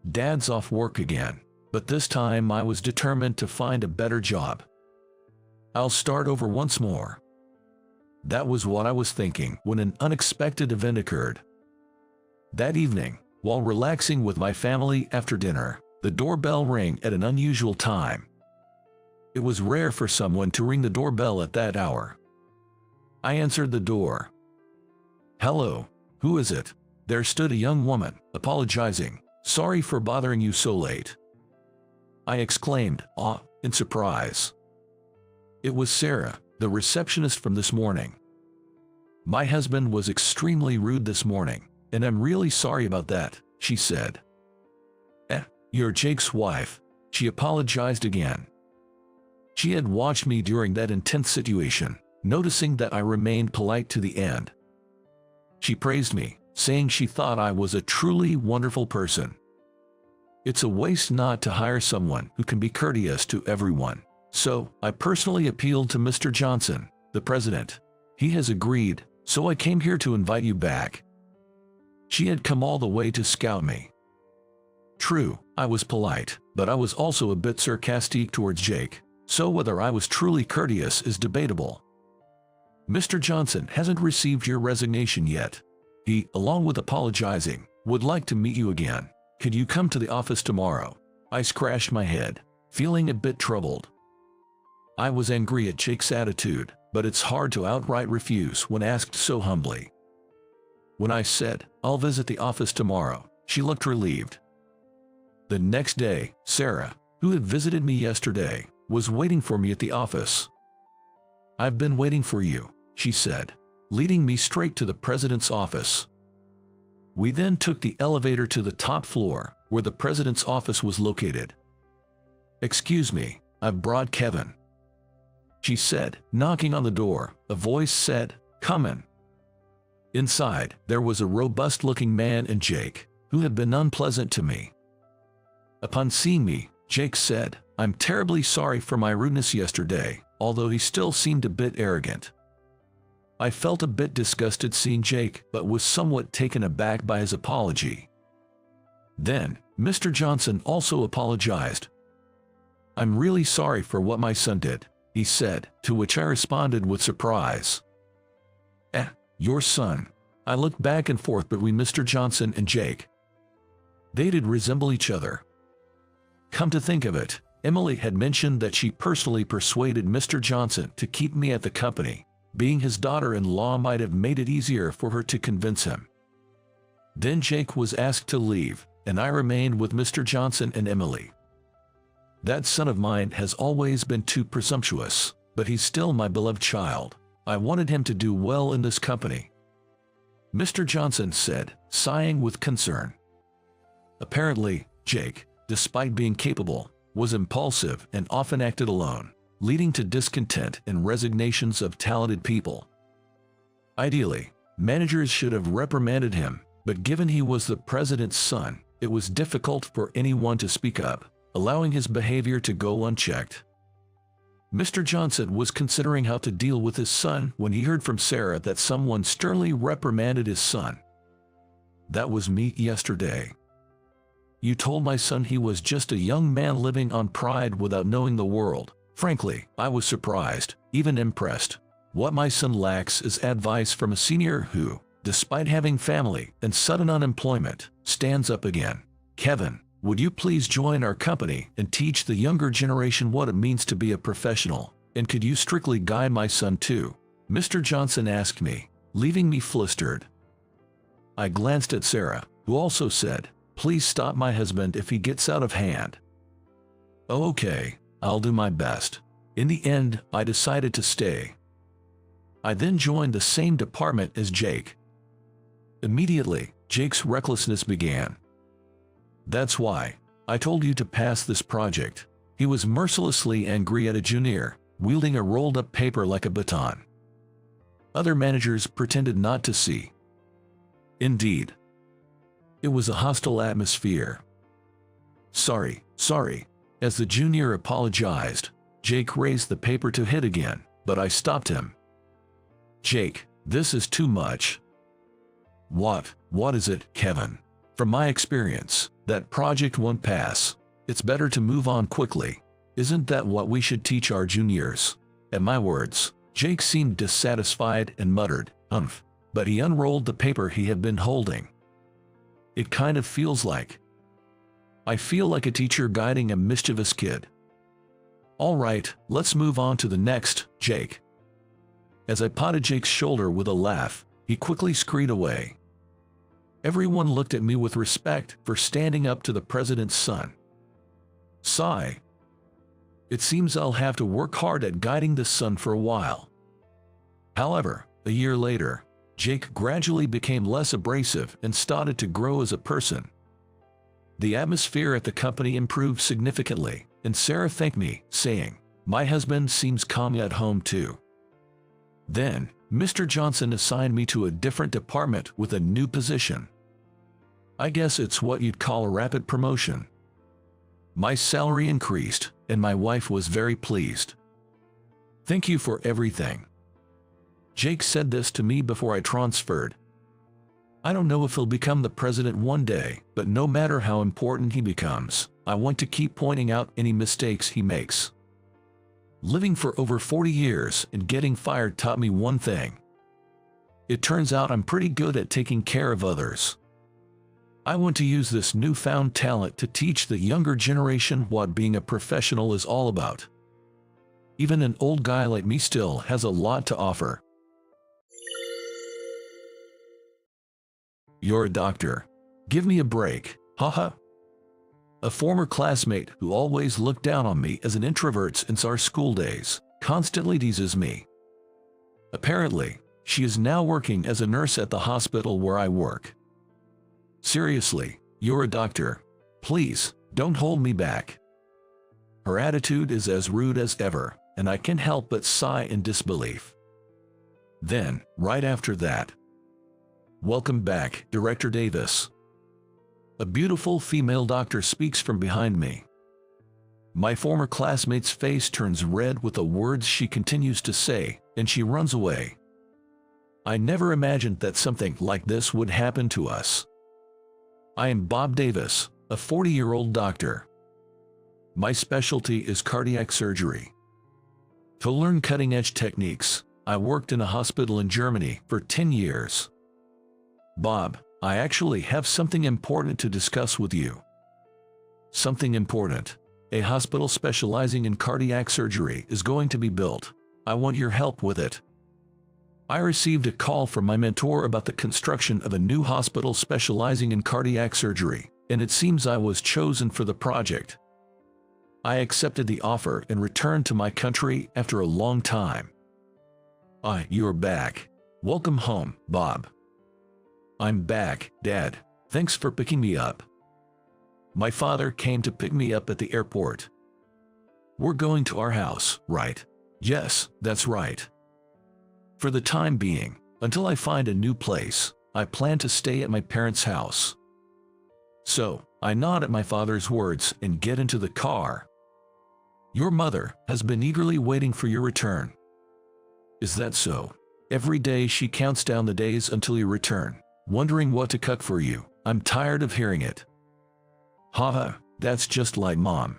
Dad's off work again. But this time I was determined to find a better job. I'll start over once more. That was what I was thinking when an unexpected event occurred. That evening, while relaxing with my family after dinner, the doorbell rang at an unusual time. It was rare for someone to ring the doorbell at that hour. I answered the door. Hello, who is it? There stood a young woman, apologizing. Sorry for bothering you so late. I exclaimed, in surprise. It was Sarah, the receptionist from this morning. My husband was extremely rude this morning, and I'm really sorry about that, she said. You're Jake's wife. She apologized again. She had watched me during that intense situation, noticing that I remained polite to the end. She praised me, saying she thought I was a truly wonderful person. It's a waste not to hire someone who can be courteous to everyone. So, I personally appealed to Mr. Johnson, the president. He has agreed, so I came here to invite you back. She had come all the way to scout me. True, I was polite, but I was also a bit sarcastic towards Jake, so whether I was truly courteous is debatable. Mr. Johnson hasn't received your resignation yet. He, along with apologizing, would like to meet you again. Could you come to the office tomorrow? I scratched my head, feeling a bit troubled. I was angry at Jake's attitude, but it's hard to outright refuse when asked so humbly. When I said, I'll visit the office tomorrow, she looked relieved. The next day, Sarah, who had visited me yesterday, was waiting for me at the office. I've been waiting for you, she said, leading me straight to the president's office. We then took the elevator to the top floor, where the president's office was located. Excuse me, I've brought Kevin, she said, knocking on the door. A voice said, come in. Inside, there was a robust-looking man and Jake, who had been unpleasant to me. Upon seeing me, Jake said, "I'm terribly sorry for my rudeness yesterday," although he still seemed a bit arrogant. I felt a bit disgusted seeing Jake, but was somewhat taken aback by his apology. Then, Mr. Johnson also apologized. "I'm really sorry for what my son did," he said, to which I responded with surprise. Your son?" I looked back and forth between Mr. Johnson and Jake. They did resemble each other. Come to think of it, Emily had mentioned that she personally persuaded Mr. Johnson to keep me at the company. Being his daughter-in-law might have made it easier for her to convince him. Then Jake was asked to leave, and I remained with Mr. Johnson and Emily. That son of mine has always been too presumptuous, but he's still my beloved child. I wanted him to do well in this company," Mr. Johnson said, sighing with concern. Apparently, Jake, despite being capable, was impulsive and often acted alone, leading to discontent and resignations of talented people. Ideally, managers should have reprimanded him, but given he was the president's son, it was difficult for anyone to speak up, allowing his behavior to go unchecked. Mr. Johnson was considering how to deal with his son when he heard from Sarah that someone sternly reprimanded his son. "That was me yesterday. You told my son he was just a young man living on pride without knowing the world." Frankly, I was surprised, even impressed. What my son lacks is advice from a senior who, despite having family and sudden unemployment, stands up again. "Kevin, would you please join our company and teach the younger generation what it means to be a professional? And could you strictly guide my son too?" Mr. Johnson asked me, leaving me flustered. I glanced at Sarah, who also said, "Please stop my husband if he gets out of hand." "Oh, okay, I'll do my best." In the end, I decided to stay. I then joined the same department as Jake. Immediately, Jake's recklessness began. "That's why I told you to pass this project." He was mercilessly angry at a junior, wielding a rolled-up paper like a baton. Other managers pretended not to see. Indeed, it was a hostile atmosphere. Sorry. As the junior apologized, Jake raised the paper to hit again, but I stopped him. "Jake, this is too much." What is it, Kevin?" "From my experience, that project won't pass. It's better to move on quickly. Isn't that what we should teach our juniors?" At my words, Jake seemed dissatisfied and muttered, "Umph," but he unrolled the paper he had been holding. "It kind of feels like. I feel like a teacher guiding a mischievous kid." "All right, let's move on to the next, Jake." As I patted Jake's shoulder with a laugh, he quickly scurried away. Everyone looked at me with respect for standing up to the president's son. Sigh. It seems I'll have to work hard at guiding this son for a while. However, a year later, Jake gradually became less abrasive and started to grow as a person. The atmosphere at the company improved significantly, and Sarah thanked me, saying, "My husband seems calm at home too." Then, Mr. Johnson assigned me to a different department with a new position. I guess it's what you'd call a rapid promotion. My salary increased, and my wife was very pleased. "Thank you for everything." Jake said this to me before I transferred. I don't know if he'll become the president one day, but no matter how important he becomes, I want to keep pointing out any mistakes he makes. Living for over 40 years and getting fired taught me one thing. It turns out I'm pretty good at taking care of others. I want to use this newfound talent to teach the younger generation what being a professional is all about. Even an old guy like me still has a lot to offer. "You're a doctor. Give me a break, haha." A former classmate who always looked down on me as an introvert since our school days constantly teases me. Apparently, she is now working as a nurse at the hospital where I work. "Seriously, you're a doctor. Please, don't hold me back." Her attitude is as rude as ever, and I can't help but sigh in disbelief. Then, right after that, "Welcome back, Director Davis. A beautiful female doctor speaks from behind me. My former classmate's face turns red with the words she continues to say, and she runs away. I never imagined that something like this would happen to us. I am Bob Davis, a 40-year-old doctor. My specialty is cardiac surgery. To learn cutting-edge techniques, I worked in a hospital in Germany for 10 years. Bob, I actually have something important to discuss with you. Something important. A hospital specializing in cardiac surgery is going to be built. I want your help with it. I received a call from my mentor about the construction of a new hospital specializing in cardiac surgery, and it seems I was chosen for the project. I accepted the offer and returned to my country after a long time. You're back. Welcome home, Bob. I'm back, Dad. Thanks for picking me up. My father came to pick me up at the airport. We're going to our house, right? Yes, that's right. For the time being, until I find a new place, I plan to stay at my parents' house. So, I nod at my father's words and get into the car. Your mother has been eagerly waiting for your return. Is that so? Every day she counts down the days until you return, wondering what to cook for you. I'm tired of hearing it. Haha, that's just like Mom.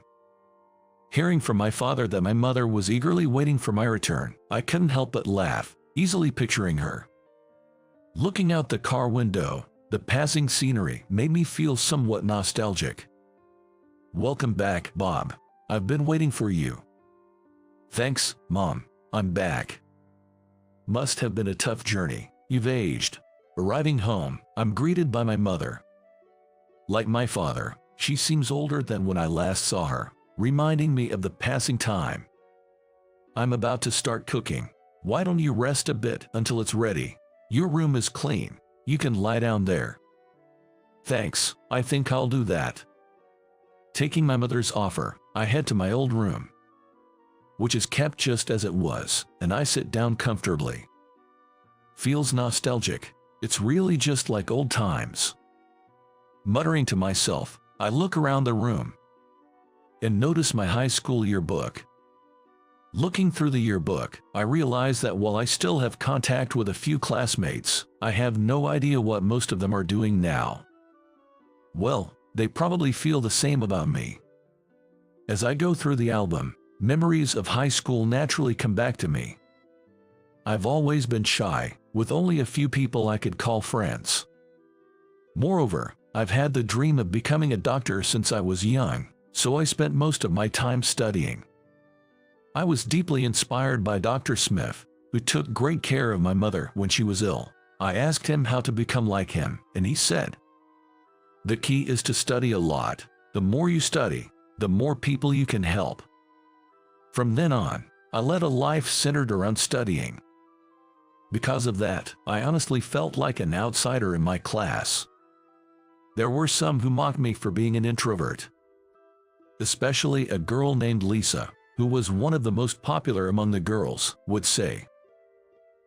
Hearing from my father that my mother was eagerly waiting for my return, I couldn't help but laugh, easily picturing her. Looking out the car window, the passing scenery made me feel somewhat nostalgic. Welcome back, Bob. I've been waiting for you. Thanks, Mom. I'm back. Must have been a tough journey. You've aged. Arriving home, I'm greeted by my mother. Like my father, she seems older than when I last saw her, reminding me of the passing time. I'm about to start cooking. Why don't you rest a bit until it's ready? Your room is clean. You can lie down there. Thanks, I think I'll do that. Taking my mother's offer, I head to my old room, which is kept just as it was, and I sit down comfortably. Feels nostalgic. It's really just like old times. Muttering to myself, I look around the room and notice my high school yearbook. Looking through the yearbook, I realize that while I still have contact with a few classmates, I have no idea what most of them are doing now. Well, they probably feel the same about me. As I go through the album, memories of high school naturally come back to me. I've always been shy, with only a few people I could call friends. Moreover, I've had the dream of becoming a doctor since I was young, so I spent most of my time studying. I was deeply inspired by Dr. Smith, who took great care of my mother when she was ill. I asked him how to become like him, and he said, "The key is to study a lot. The more you study, the more people you can help." From then on, I led a life centered around studying. Because of that, I honestly felt like an outsider in my class. There were some who mocked me for being an introvert. Especially a girl named Lisa, who was one of the most popular among the girls, would say,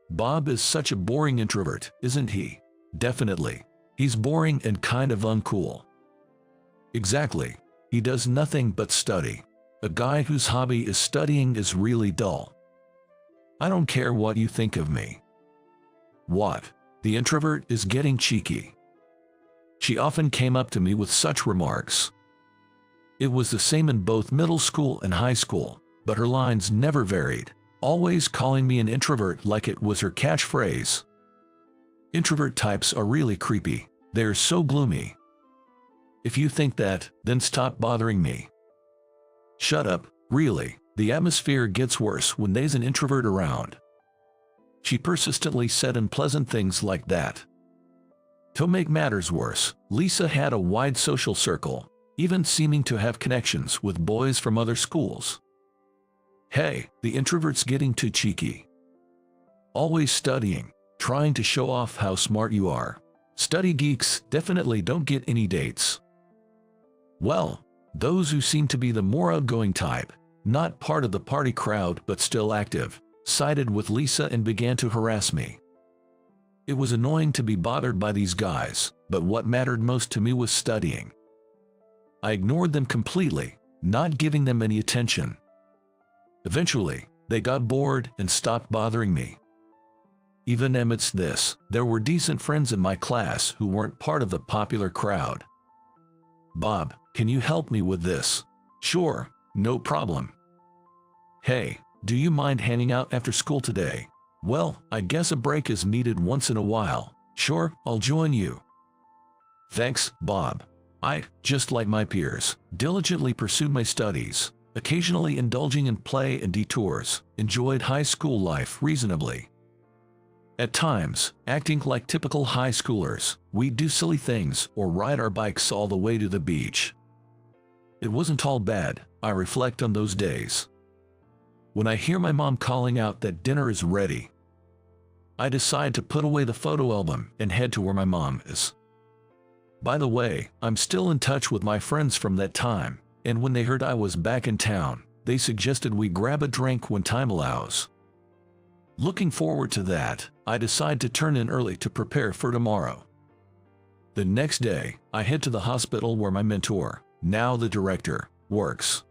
"Bob is such a boring introvert, isn't he?" Definitely. He's boring and kind of uncool. Exactly. He does nothing but study. A guy whose hobby is studying is really dull. I don't care what you think of me. What? The introvert is getting cheeky. She often came up to me with such remarks. It was the same in both middle school and high school, but her lines never varied, always calling me an introvert like it was her catchphrase. Introvert types are really creepy. They're so gloomy. If you think that, then stop bothering me. Shut up, really. The atmosphere gets worse when there's an introvert around. She persistently said unpleasant things like that. To make matters worse, Lisa had a wide social circle, even seeming to have connections with boys from other schools. Hey, the introvert's getting too cheeky. Always studying, trying to show off how smart you are. Study geeks definitely don't get any dates. Well, those who seem to be the more outgoing type, not part of the party crowd but still active, sided with Lisa and began to harass me. It was annoying to be bothered by these guys, but what mattered most to me was studying. I ignored them completely, not giving them any attention. Eventually, they got bored and stopped bothering me. Even amidst this, there were decent friends in my class who weren't part of the popular crowd. "Bob, can you help me with this?" "Sure, no problem." "Hey, do you mind hanging out after school today?" "Well, I guess a break is needed once in a while." "Sure, I'll join you." "Thanks, Bob." I, just like my peers, diligently pursued my studies, occasionally indulging in play and detours, enjoyed high school life reasonably. At times, acting like typical high schoolers, we'd do silly things or ride our bikes all the way to the beach. It wasn't all bad. I reflect on those days. When I hear my mom calling out that dinner is ready, I decide to put away the photo album and head to where my mom is. By the way, I'm still in touch with my friends from that time, and when they heard I was back in town, they suggested we grab a drink when time allows. Looking forward to that, I decide to turn in early to prepare for tomorrow. The next day, I head to the hospital where my mentor, now the director, works.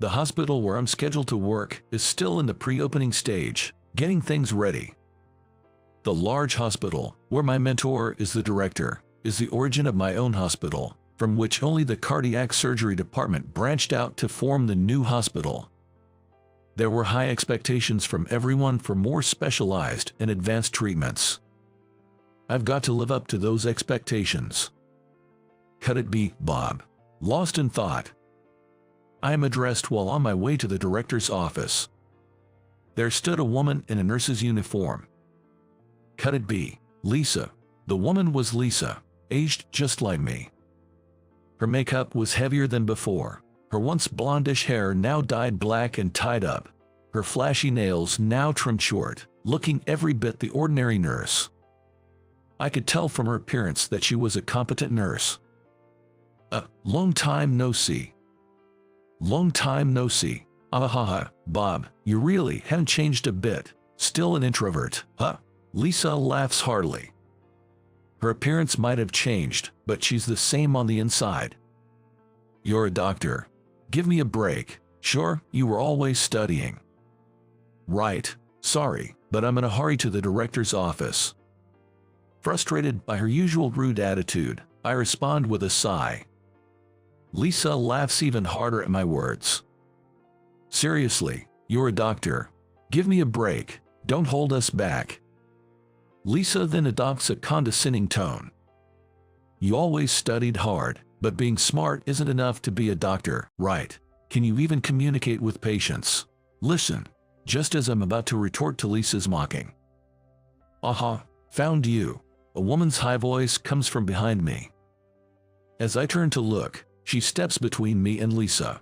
The hospital where I'm scheduled to work is still in the pre-opening stage, getting things ready. The large hospital, where my mentor is the director, is the origin of my own hospital, from which only the cardiac surgery department branched out to form the new hospital. There were high expectations from everyone for more specialized and advanced treatments. I've got to live up to those expectations. Could it be, Bob? Lost in thought, I am addressed while on my way to the director's office. There stood a woman in a nurse's uniform. Could it be Lisa? The woman was Lisa, aged just like me. Her makeup was heavier than before. Her once blondish hair now dyed black and tied up. Her flashy nails now trimmed short, looking every bit the ordinary nurse. I could tell from her appearance that she was a competent nurse. Long time no see. Long time no see. Ahaha, Bob, you really haven't changed a bit. Still an introvert, huh? Lisa laughs heartily. Her appearance might have changed, but she's the same on the inside. You're a doctor. Give me a break. Sure, you were always studying. Right, sorry, but I'm in a hurry to the director's office. Frustrated by her usual rude attitude, I respond with a sigh. Lisa laughs even harder at my words. Seriously, you're a doctor. Give me a break. Don't hold us back. Lisa then adopts a condescending tone. You always studied hard, but being smart isn't enough to be a doctor, right? Can you even communicate with patients? Listen, just as I'm about to retort to Lisa's mocking. Aha, found you. A woman's high voice comes from behind me. As I turn to look, she steps between me and Lisa.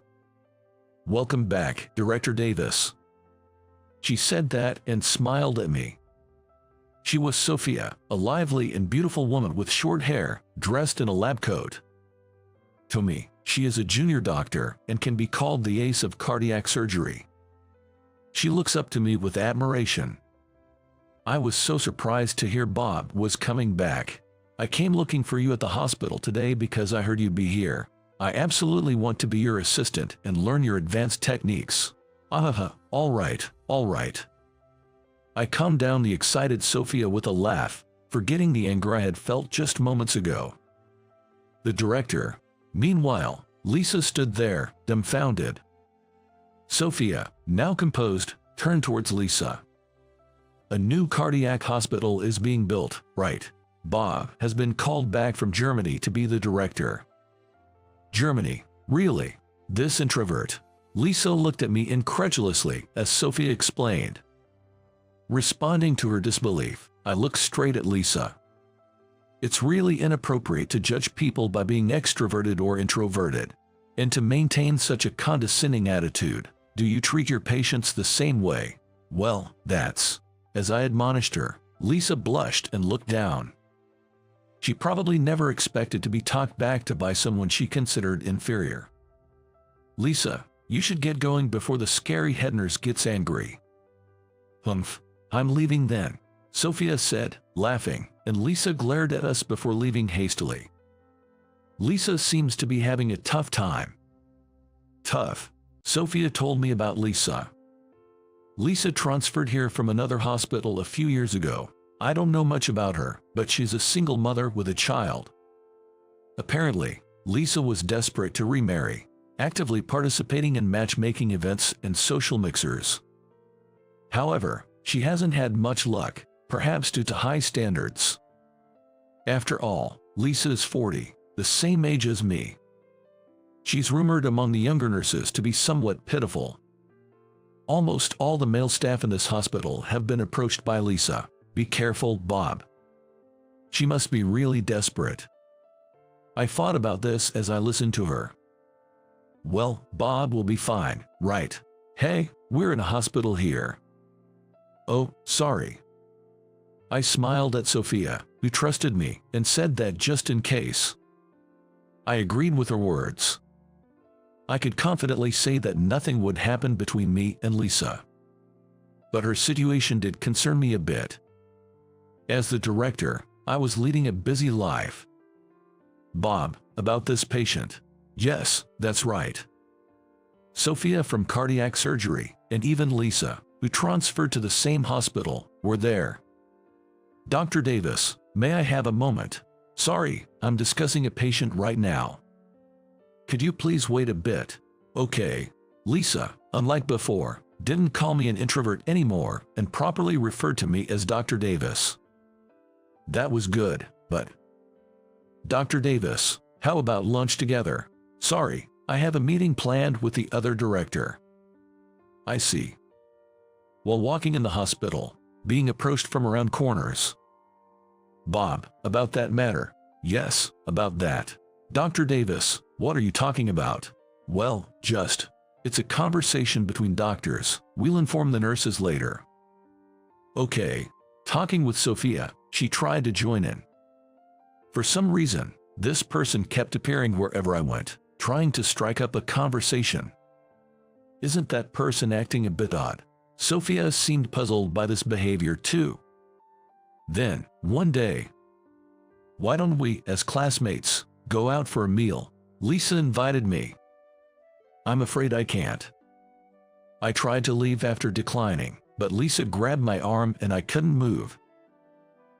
Welcome back, Director Davis. She said that and smiled at me. She was Sophia, a lively and beautiful woman with short hair, dressed in a lab coat. To me, she is a junior doctor and can be called the ace of cardiac surgery. She looks up to me with admiration. I was so surprised to hear Bob was coming back. I came looking for you at the hospital today because I heard you'd be here. I absolutely want to be your assistant and learn your advanced techniques. Ahaha, all right. I calmed down the excited Sophia with a laugh, forgetting the anger I had felt just moments ago. The director. Meanwhile, Lisa stood there, dumbfounded. Sophia, now composed, turned towards Lisa. A new cardiac hospital is being built, right? Bob has been called back from Germany to be the director. Germany, really? This introvert? Lisa looked at me incredulously as Sophia explained. Responding to her disbelief, I looked straight at Lisa. It's really inappropriate to judge people by being extroverted or introverted. And to maintain such a condescending attitude, do you treat your patients the same way? Well, that's... As I admonished her, Lisa blushed and looked down. She probably never expected to be talked back to by someone she considered inferior. Lisa, you should get going before the scary head nurse gets angry. Humph, I'm leaving then, Sophia said, laughing, and Lisa glared at us before leaving hastily. Lisa seems to be having a tough time. Tough. Sophia told me about Lisa. Lisa transferred here from another hospital a few years ago. I don't know much about her, but she's a single mother with a child. Apparently, Lisa was desperate to remarry, actively participating in matchmaking events and social mixers. However, she hasn't had much luck, perhaps due to high standards. After all, Lisa is 40, the same age as me. She's rumored among the younger nurses to be somewhat pitiful. Almost all the male staff in this hospital have been approached by Lisa. Be careful, Bob. She must be really desperate. I thought about this as I listened to her. Well, Bob will be fine, right? Hey, we're in a hospital here. Oh, sorry. I smiled at Sophia, who trusted me, and said that just in case. I agreed with her words. I could confidently say that nothing would happen between me and Lisa. But her situation did concern me a bit. As the director, I was leading a busy life. Bob, about this patient. Yes, that's right. Sophia from cardiac surgery, and even Lisa, who transferred to the same hospital, were there. Dr. Davis, may I have a moment? Sorry, I'm discussing a patient right now. Could you please wait a bit? Okay. Lisa, unlike before, didn't call me an introvert anymore and properly referred to me as Dr. Davis. That was good, but... Dr. Davis, how about lunch together? Sorry, I have a meeting planned with the other director. I see. While walking in the hospital, being approached from around corners. Bob, about that matter. Yes, about that. Dr. Davis, what are you talking about? Well, it's a conversation between doctors. We'll inform the nurses later. Okay. Talking with Sophia, she tried to join in. For some reason, this person kept appearing wherever I went, trying to strike up a conversation. Isn't that person acting a bit odd? Sophia seemed puzzled by this behavior too. Then, one day, why don't we, as classmates, go out for a meal? Lisa invited me. I'm afraid I can't. I tried to leave after declining, but Lisa grabbed my arm and I couldn't move.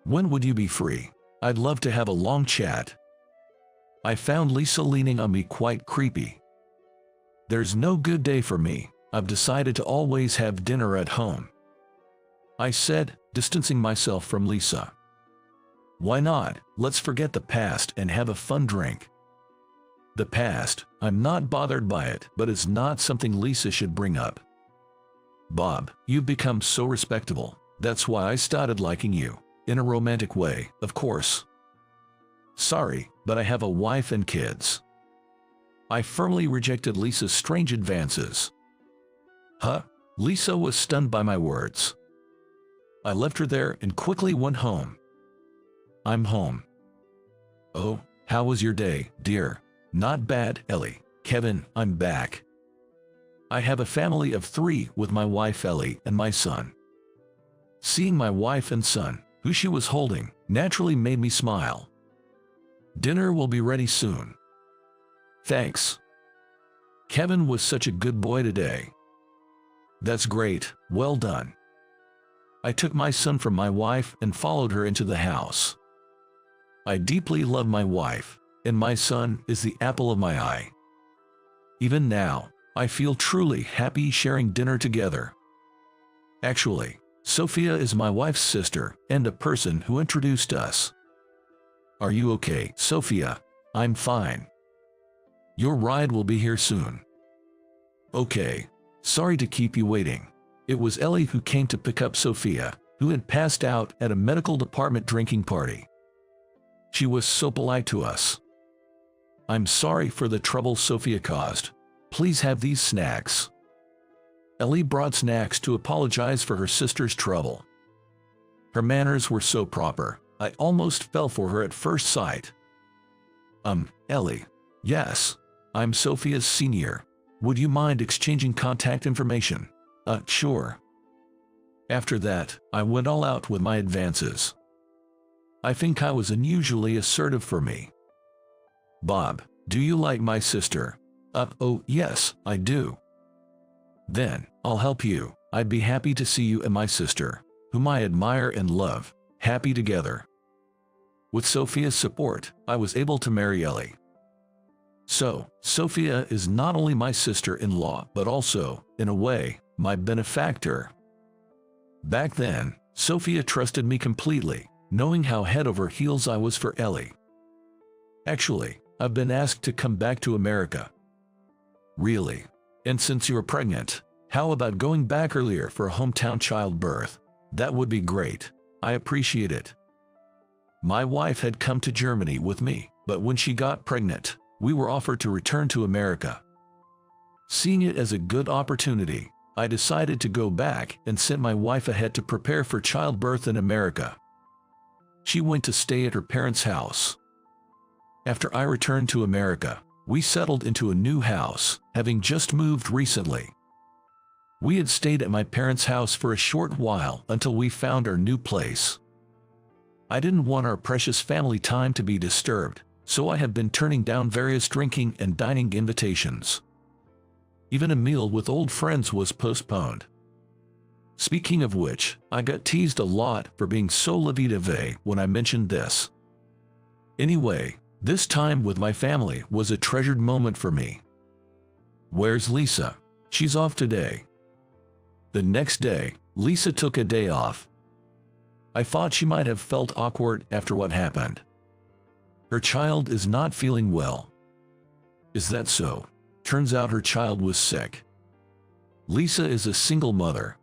When would you be free? I'd love to have a long chat. I found Lisa leaning on me quite creepy. There's no good day for me. I've decided to always have dinner at home. I said, distancing myself from Lisa. Why not? Let's forget the past and have a fun drink. The past, I'm not bothered by it, but it's not something Lisa should bring up. Bob, you've become so respectable. That's why I started liking you. In a romantic way, of course. Sorry, but I have a wife and kids. I firmly rejected Lisa's strange advances. Huh? Lisa was stunned by my words. I left her there and quickly went home. I'm home. Oh, how was your day, dear? Not bad, Ellie. Kevin, I'm back. I have a family of 3 with my wife Ellie and my son. Seeing my wife and son, who she was holding, naturally made me smile. Dinner will be ready soon. Thanks. Kevin was such a good boy today. That's great, well done. I took my son from my wife and followed her into the house. I deeply love my wife, and my son is the apple of my eye. Even now, I feel truly happy sharing dinner together. Actually, Sophia is my wife's sister and a person who introduced us. Are you okay, Sophia? I'm fine. Your ride will be here soon. Okay. Sorry to keep you waiting. It was Ellie who came to pick up Sophia, who had passed out at a medical department drinking party. She was so polite to us. I'm sorry for the trouble Sophia caused. Please have these snacks. Ellie brought snacks to apologize for her sister's trouble. Her manners were so proper, I almost fell for her at first sight. Ellie. Yes. I'm Sophia's senior. Would you mind exchanging contact information? Sure. After that, I went all out with my advances. I think I was unusually assertive for me. Bob, do you like my sister? Oh, yes, I do. Then, I'll help you. I'd be happy to see you and my sister, whom I admire and love, happy together. With Sophia's support, I was able to marry Ellie. So, Sophia is not only my sister-in-law but also, in a way, my benefactor. Back then, Sophia trusted me completely, knowing how head over heels I was for Ellie. Actually, I've been asked to come back to America. Really? And since you're pregnant, how about going back earlier for a hometown childbirth? That would be great. I appreciate it. My wife had come to Germany with me, but when she got pregnant, we were offered to return to America. Seeing it as a good opportunity, I decided to go back and sent my wife ahead to prepare for childbirth in America. She went to stay at her parents' house. After I returned to America, we settled into a new house, having just moved recently. We had stayed at my parents' house for a short while until we found our new place. I didn't want our precious family time to be disturbed, so I have been turning down various drinking and dining invitations. Even a meal with old friends was postponed. Speaking of which, I got teased a lot for being so la vie de vie when I mentioned this. Anyway, this time with my family was a treasured moment for me. Where's Lisa? She's off today. The next day, Lisa took a day off. I thought she might have felt awkward after what happened. Her child is not feeling well. Is that so? Turns out her child was sick. Lisa is a single mother.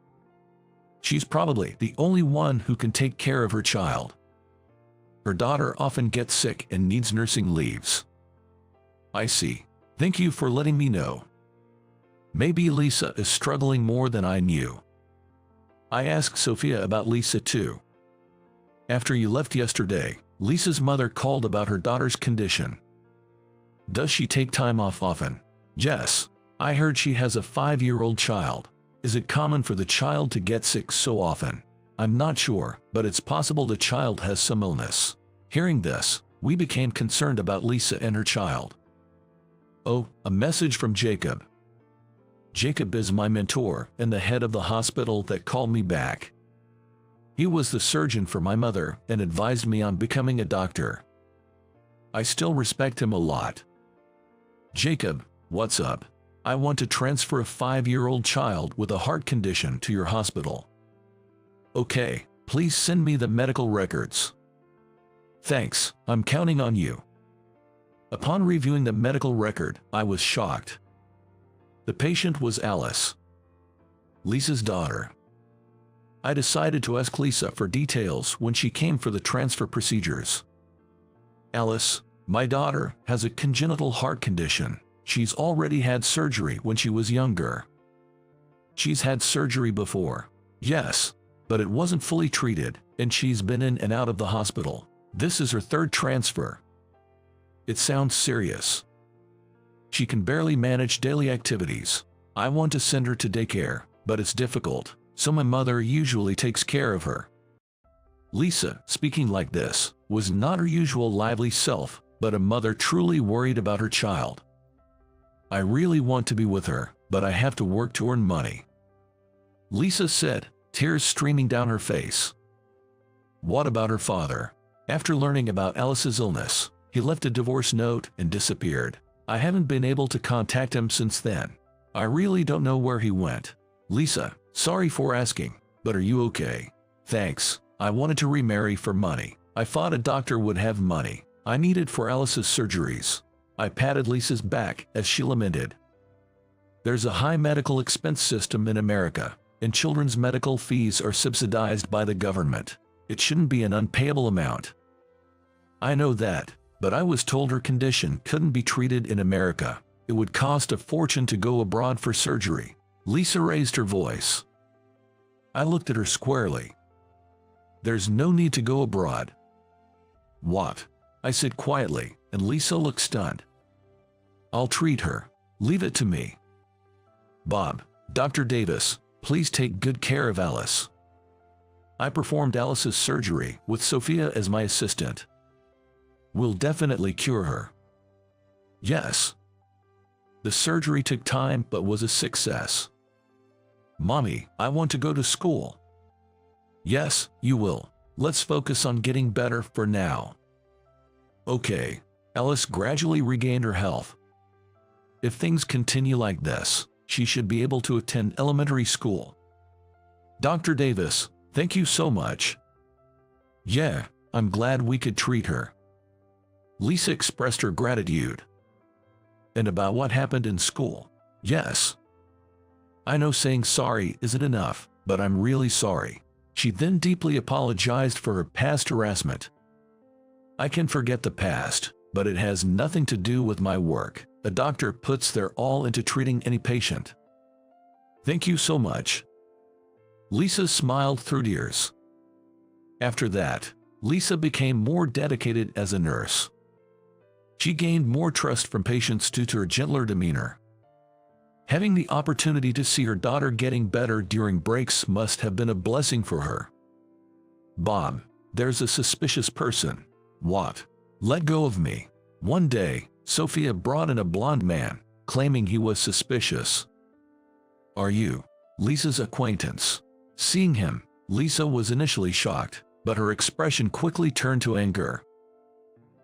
She's probably the only one who can take care of her child. Her daughter often gets sick and needs nursing leaves. I see. Thank you for letting me know. Maybe Lisa is struggling more than I knew. I asked Sophia about Lisa too. After you left yesterday, Lisa's mother called about her daughter's condition. Does she take time off often? Yes. I heard she has a 5-year-old child. Is it common for the child to get sick so often? I'm not sure, but it's possible the child has some illness. Hearing this, we became concerned about Lisa and her child. Oh, a message from Jacob. Jacob is my mentor and the head of the hospital that called me back. He was the surgeon for my mother and advised me on becoming a doctor. I still respect him a lot. Jacob, what's up? I want to transfer a 5-year-old child with a heart condition to your hospital. Okay, please send me the medical records. Thanks, I'm counting on you. Upon reviewing the medical record, I was shocked. The patient was Alice, Lisa's daughter. I decided to ask Lisa for details when she came for the transfer procedures. Alice, my daughter, has a congenital heart condition. She's already had surgery when she was younger. She's had surgery before. Yes, but it wasn't fully treated, and she's been in and out of the hospital. This is her 3rd transfer. It sounds serious. She can barely manage daily activities. I want to send her to daycare, but it's difficult, so my mother usually takes care of her. Lisa, speaking like this, was not her usual lively self, but a mother truly worried about her child. I really want to be with her, but I have to work to earn money. Lisa said, tears streaming down her face. What about her father? After learning about Alice's illness, he left a divorce note and disappeared. I haven't been able to contact him since then. I really don't know where he went. Lisa, sorry for asking, but are you okay? Thanks. I wanted to remarry for money. I thought a doctor would have money I needed for Alice's surgeries. I patted Lisa's back as she lamented. There's a high medical expense system in America, and children's medical fees are subsidized by the government. It shouldn't be an unpayable amount. I know that, but I was told her condition couldn't be treated in America. It would cost a fortune to go abroad for surgery. Lisa raised her voice. I looked at her squarely. There's no need to go abroad. What? I said quietly, and Lisa looked stunned. I'll treat her. Leave it to me. Bob, Dr. Davis, please take good care of Alice. I performed Alice's surgery with Sophia as my assistant. We'll definitely cure her. Yes. The surgery took time but was a success. Mommy, I want to go to school. Yes, you will. Let's focus on getting better for now. Okay. Alice gradually regained her health. If things continue like this, she should be able to attend elementary school. Dr. Davis, thank you so much. Yeah, I'm glad we could treat her. Lisa expressed her gratitude. And about what happened in school? Yes. I know saying sorry isn't enough, but I'm really sorry. She then deeply apologized for her past harassment. I can forget the past, but it has nothing to do with my work. A doctor puts their all into treating any patient. Thank you so much. Lisa smiled through tears. After that, Lisa became more dedicated as a nurse. She gained more trust from patients due to her gentler demeanor. Having the opportunity to see her daughter getting better during breaks must have been a blessing for her. Bob, there's a suspicious person. What? Let go of me. One day, Sophia brought in a blonde man, claiming he was suspicious. Are you Lisa's acquaintance? Seeing him, Lisa was initially shocked, but her expression quickly turned to anger.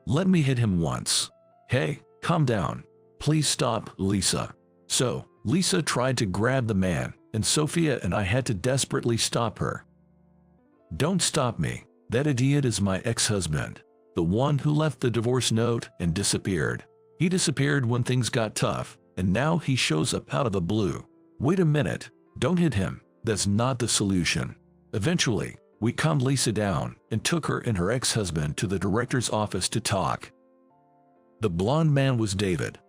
Let me hit him once. Hey, calm down. Please stop, Lisa. So, Lisa tried to grab the man, and Sophia and I had to desperately stop her. Don't stop me. That idiot is my ex-husband. The one who left the divorce note and disappeared. He disappeared when things got tough, and now he shows up out of the blue. Wait a minute. Don't hit him. That's not the solution. Eventually, we calmed Lisa down and took her and her ex-husband to the director's office to talk. The blonde man was David,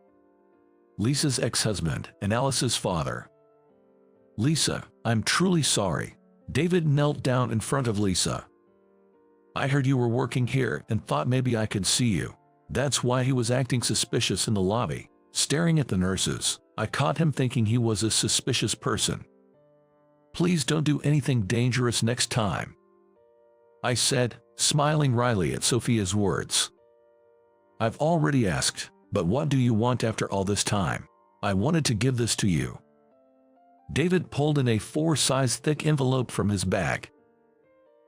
Lisa's ex-husband and Alice's father. Lisa, I'm truly sorry. David knelt down in front of Lisa. I heard you were working here and thought maybe I could see you. That's why he was acting suspicious in the lobby, staring at the nurses. I caught him thinking he was a suspicious person. Please don't do anything dangerous next time, I said, smiling wryly at Sophia's words. I've already asked, but what do you want after all this time? I wanted to give this to you. David pulled in a 4-size thick envelope from his bag.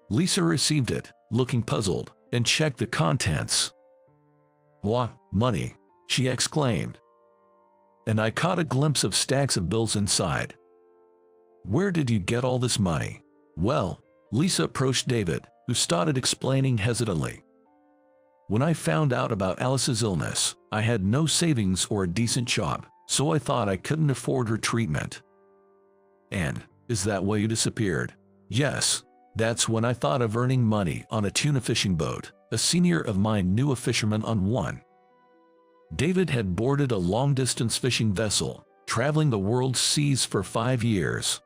Lisa received it, looking puzzled, and checked the contents. What, money? She exclaimed. And I caught a glimpse of stacks of bills inside. Where did you get all this money? Well, Lisa approached David, who started explaining hesitantly. When I found out about Alice's illness, I had no savings or a decent job, so I thought I couldn't afford her treatment. And, is that why you disappeared? Yes, that's when I thought of earning money on a tuna fishing boat. A senior of mine knew a fisherman on one. David had boarded a long-distance fishing vessel, traveling the world's seas for 5 years.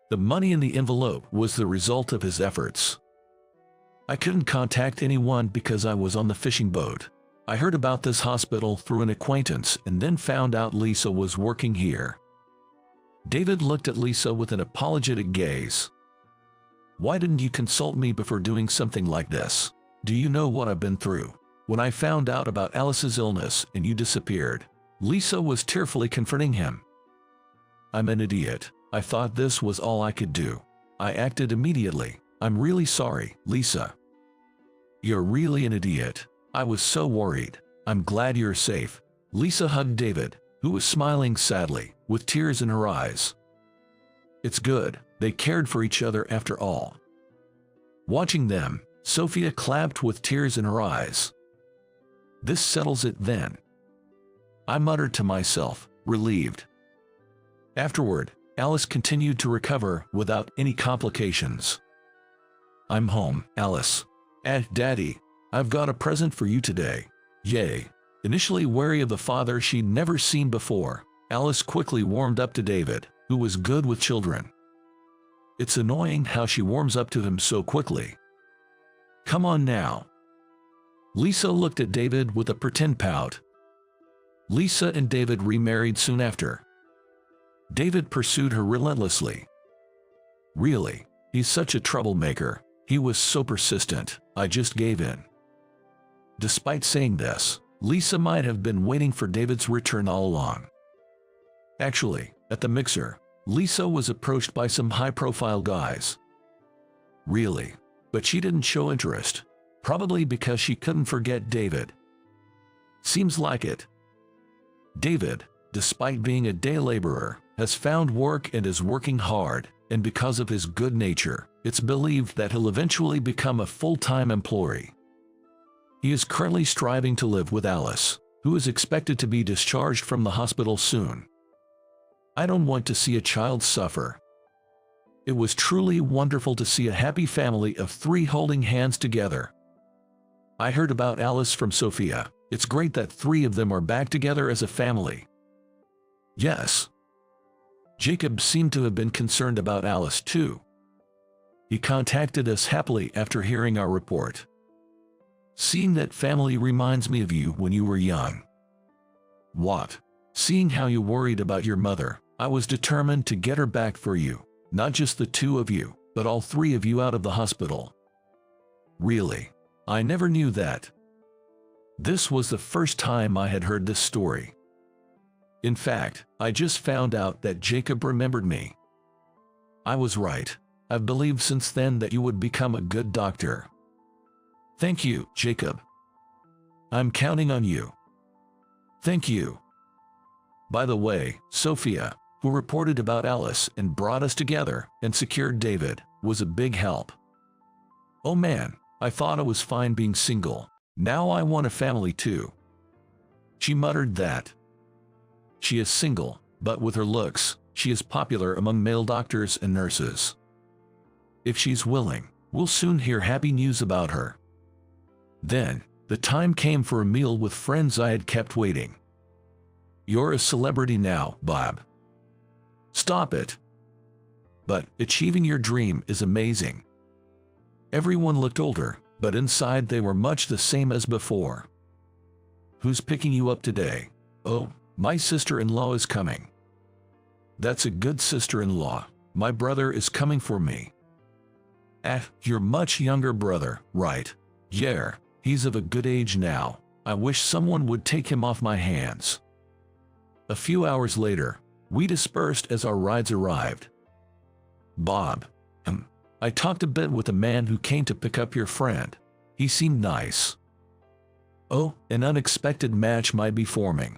The money in the envelope was the result of his efforts. I couldn't contact anyone because I was on the fishing boat. I heard about this hospital through an acquaintance and then found out Lisa was working here. David looked at Lisa with an apologetic gaze. Why didn't you consult me before doing something like this? Do you know what I've been through? When I found out about Alice's illness and you disappeared, Lisa was tearfully confronting him. I'm an idiot. I thought this was all I could do. I acted immediately. I'm really sorry, Lisa. You're really an idiot. I was so worried. I'm glad you're safe. Lisa hugged David, who was smiling sadly, with tears in her eyes. It's good. They cared for each other after all. Watching them, Sophia clapped with tears in her eyes. This settles it then, I muttered to myself, relieved. Afterward, Alice continued to recover without any complications. I'm home, Alice. Daddy, I've got a present for you today. Yay. Initially wary of the father she'd never seen before, Alice quickly warmed up to David, who was good with children. It's annoying how she warms up to him so quickly. Come on now. Lisa looked at David with a pretend pout. Lisa and David remarried soon after. David pursued her relentlessly. Really, He's such a troublemaker. He was so persistent, I just gave in. Despite saying this, Lisa might have been waiting for David's return all along. Actually, at the mixer, Lisa was approached by some high-profile guys. Really? But she didn't show interest, probably because she couldn't forget David. Seems like it. David, despite being a day laborer, has found work and is working hard, and because of his good nature, it's believed that he'll eventually become a full-time employee. He is currently striving to live with Alice, who is expected to be discharged from the hospital soon. I don't want to see a child suffer. It was truly wonderful to see a happy family of 3 holding hands together. I heard about Alice from Sophia. It's great that 3 of them are back together as a family. Yes. Jacob seemed to have been concerned about Alice too. He contacted us happily after hearing our report. Seeing that family reminds me of you when you were young. What? Seeing how you worried about your mother, I was determined to get her back for you, not just the 2 of you, but all 3 of you out of the hospital. Really? I never knew that. This was the first time I had heard this story. In fact, I just found out that Jacob remembered me. I was right. I've believed since then that you would become a good doctor. Thank you, Jacob. I'm counting on you. Thank you. By the way, Sophia, who reported about Alice and brought us together and secured David, was a big help. Oh man, I thought I was fine being single. Now I want a family too. She muttered that. She is single, but with her looks, she is popular among male doctors and nurses. If she's willing, we'll soon hear happy news about her. Then, the time came for a meal with friends I had kept waiting. You're a celebrity now, Bob. Stop it. But achieving your dream is amazing. Everyone looked older, but inside they were much the same as before. Who's picking you up today? Oh, my sister-in-law is coming. That's a good sister-in-law. My brother is coming for me. Your much younger brother, right? Yeah, he's of a good age now. I wish someone would take him off my hands. A few hours later, we dispersed as our rides arrived. Bob, I talked a bit with a man who came to pick up your friend. He seemed nice. Oh, an unexpected match might be forming.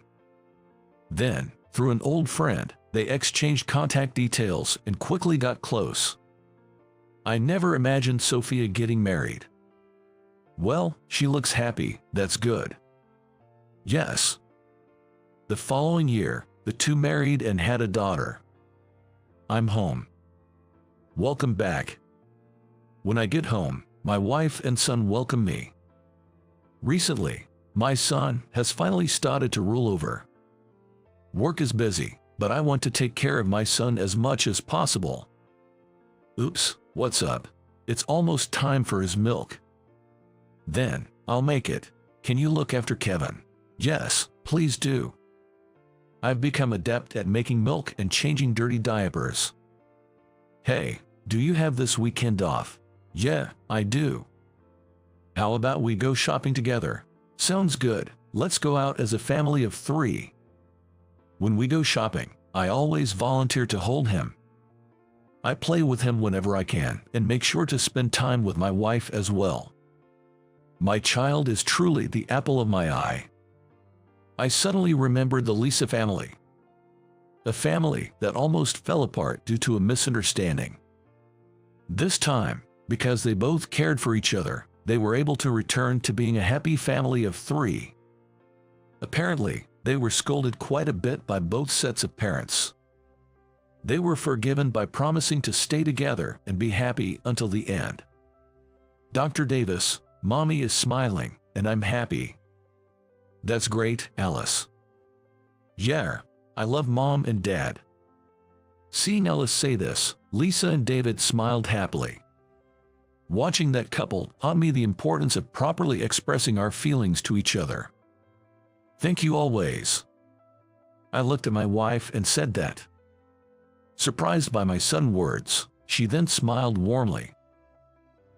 Then, through an old friend, they exchanged contact details and quickly got close. I never imagined Sophia getting married. Well, she looks happy, that's good. Yes. The following year, the 2 married and had a daughter. I'm home. Welcome back. When I get home, my wife and son welcome me. Recently, my son has finally started to roll over. Work is busy, but I want to take care of my son as much as possible. Oops, what's up? It's almost time for his milk. Then, I'll make it. Can you look after Kevin? Yes, please do. I've become adept at making milk and changing dirty diapers. Hey, do you have this weekend off? Yeah, I do. How about we go shopping together? Sounds good. Let's go out as a family of 3. When we go shopping, I always volunteer to hold him. I play with him whenever I can and make sure to spend time with my wife as well. My child is truly the apple of my eye. I suddenly remembered the Lisa family. A family that almost fell apart due to a misunderstanding. This time, because they both cared for each other, they were able to return to being a happy family of 3. Apparently, they were scolded quite a bit by both sets of parents. They were forgiven by promising to stay together and be happy until the end. Dr. Davis, Mommy is smiling, and I'm happy. That's great, Alice. Yeah, I love Mom and Dad. Seeing Alice say this, Lisa and David smiled happily. Watching that couple taught me the importance of properly expressing our feelings to each other. Thank you always. I looked at my wife and said that. Surprised by my son's words, She then smiled warmly.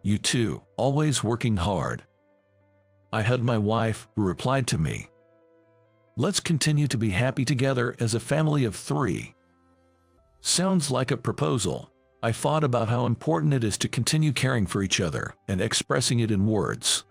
You too, always working hard. I hugged my wife, who replied to me, let's continue to be happy together as a family of 3. Sounds like a proposal. I thought about how important it is to continue caring for each other and expressing it in words.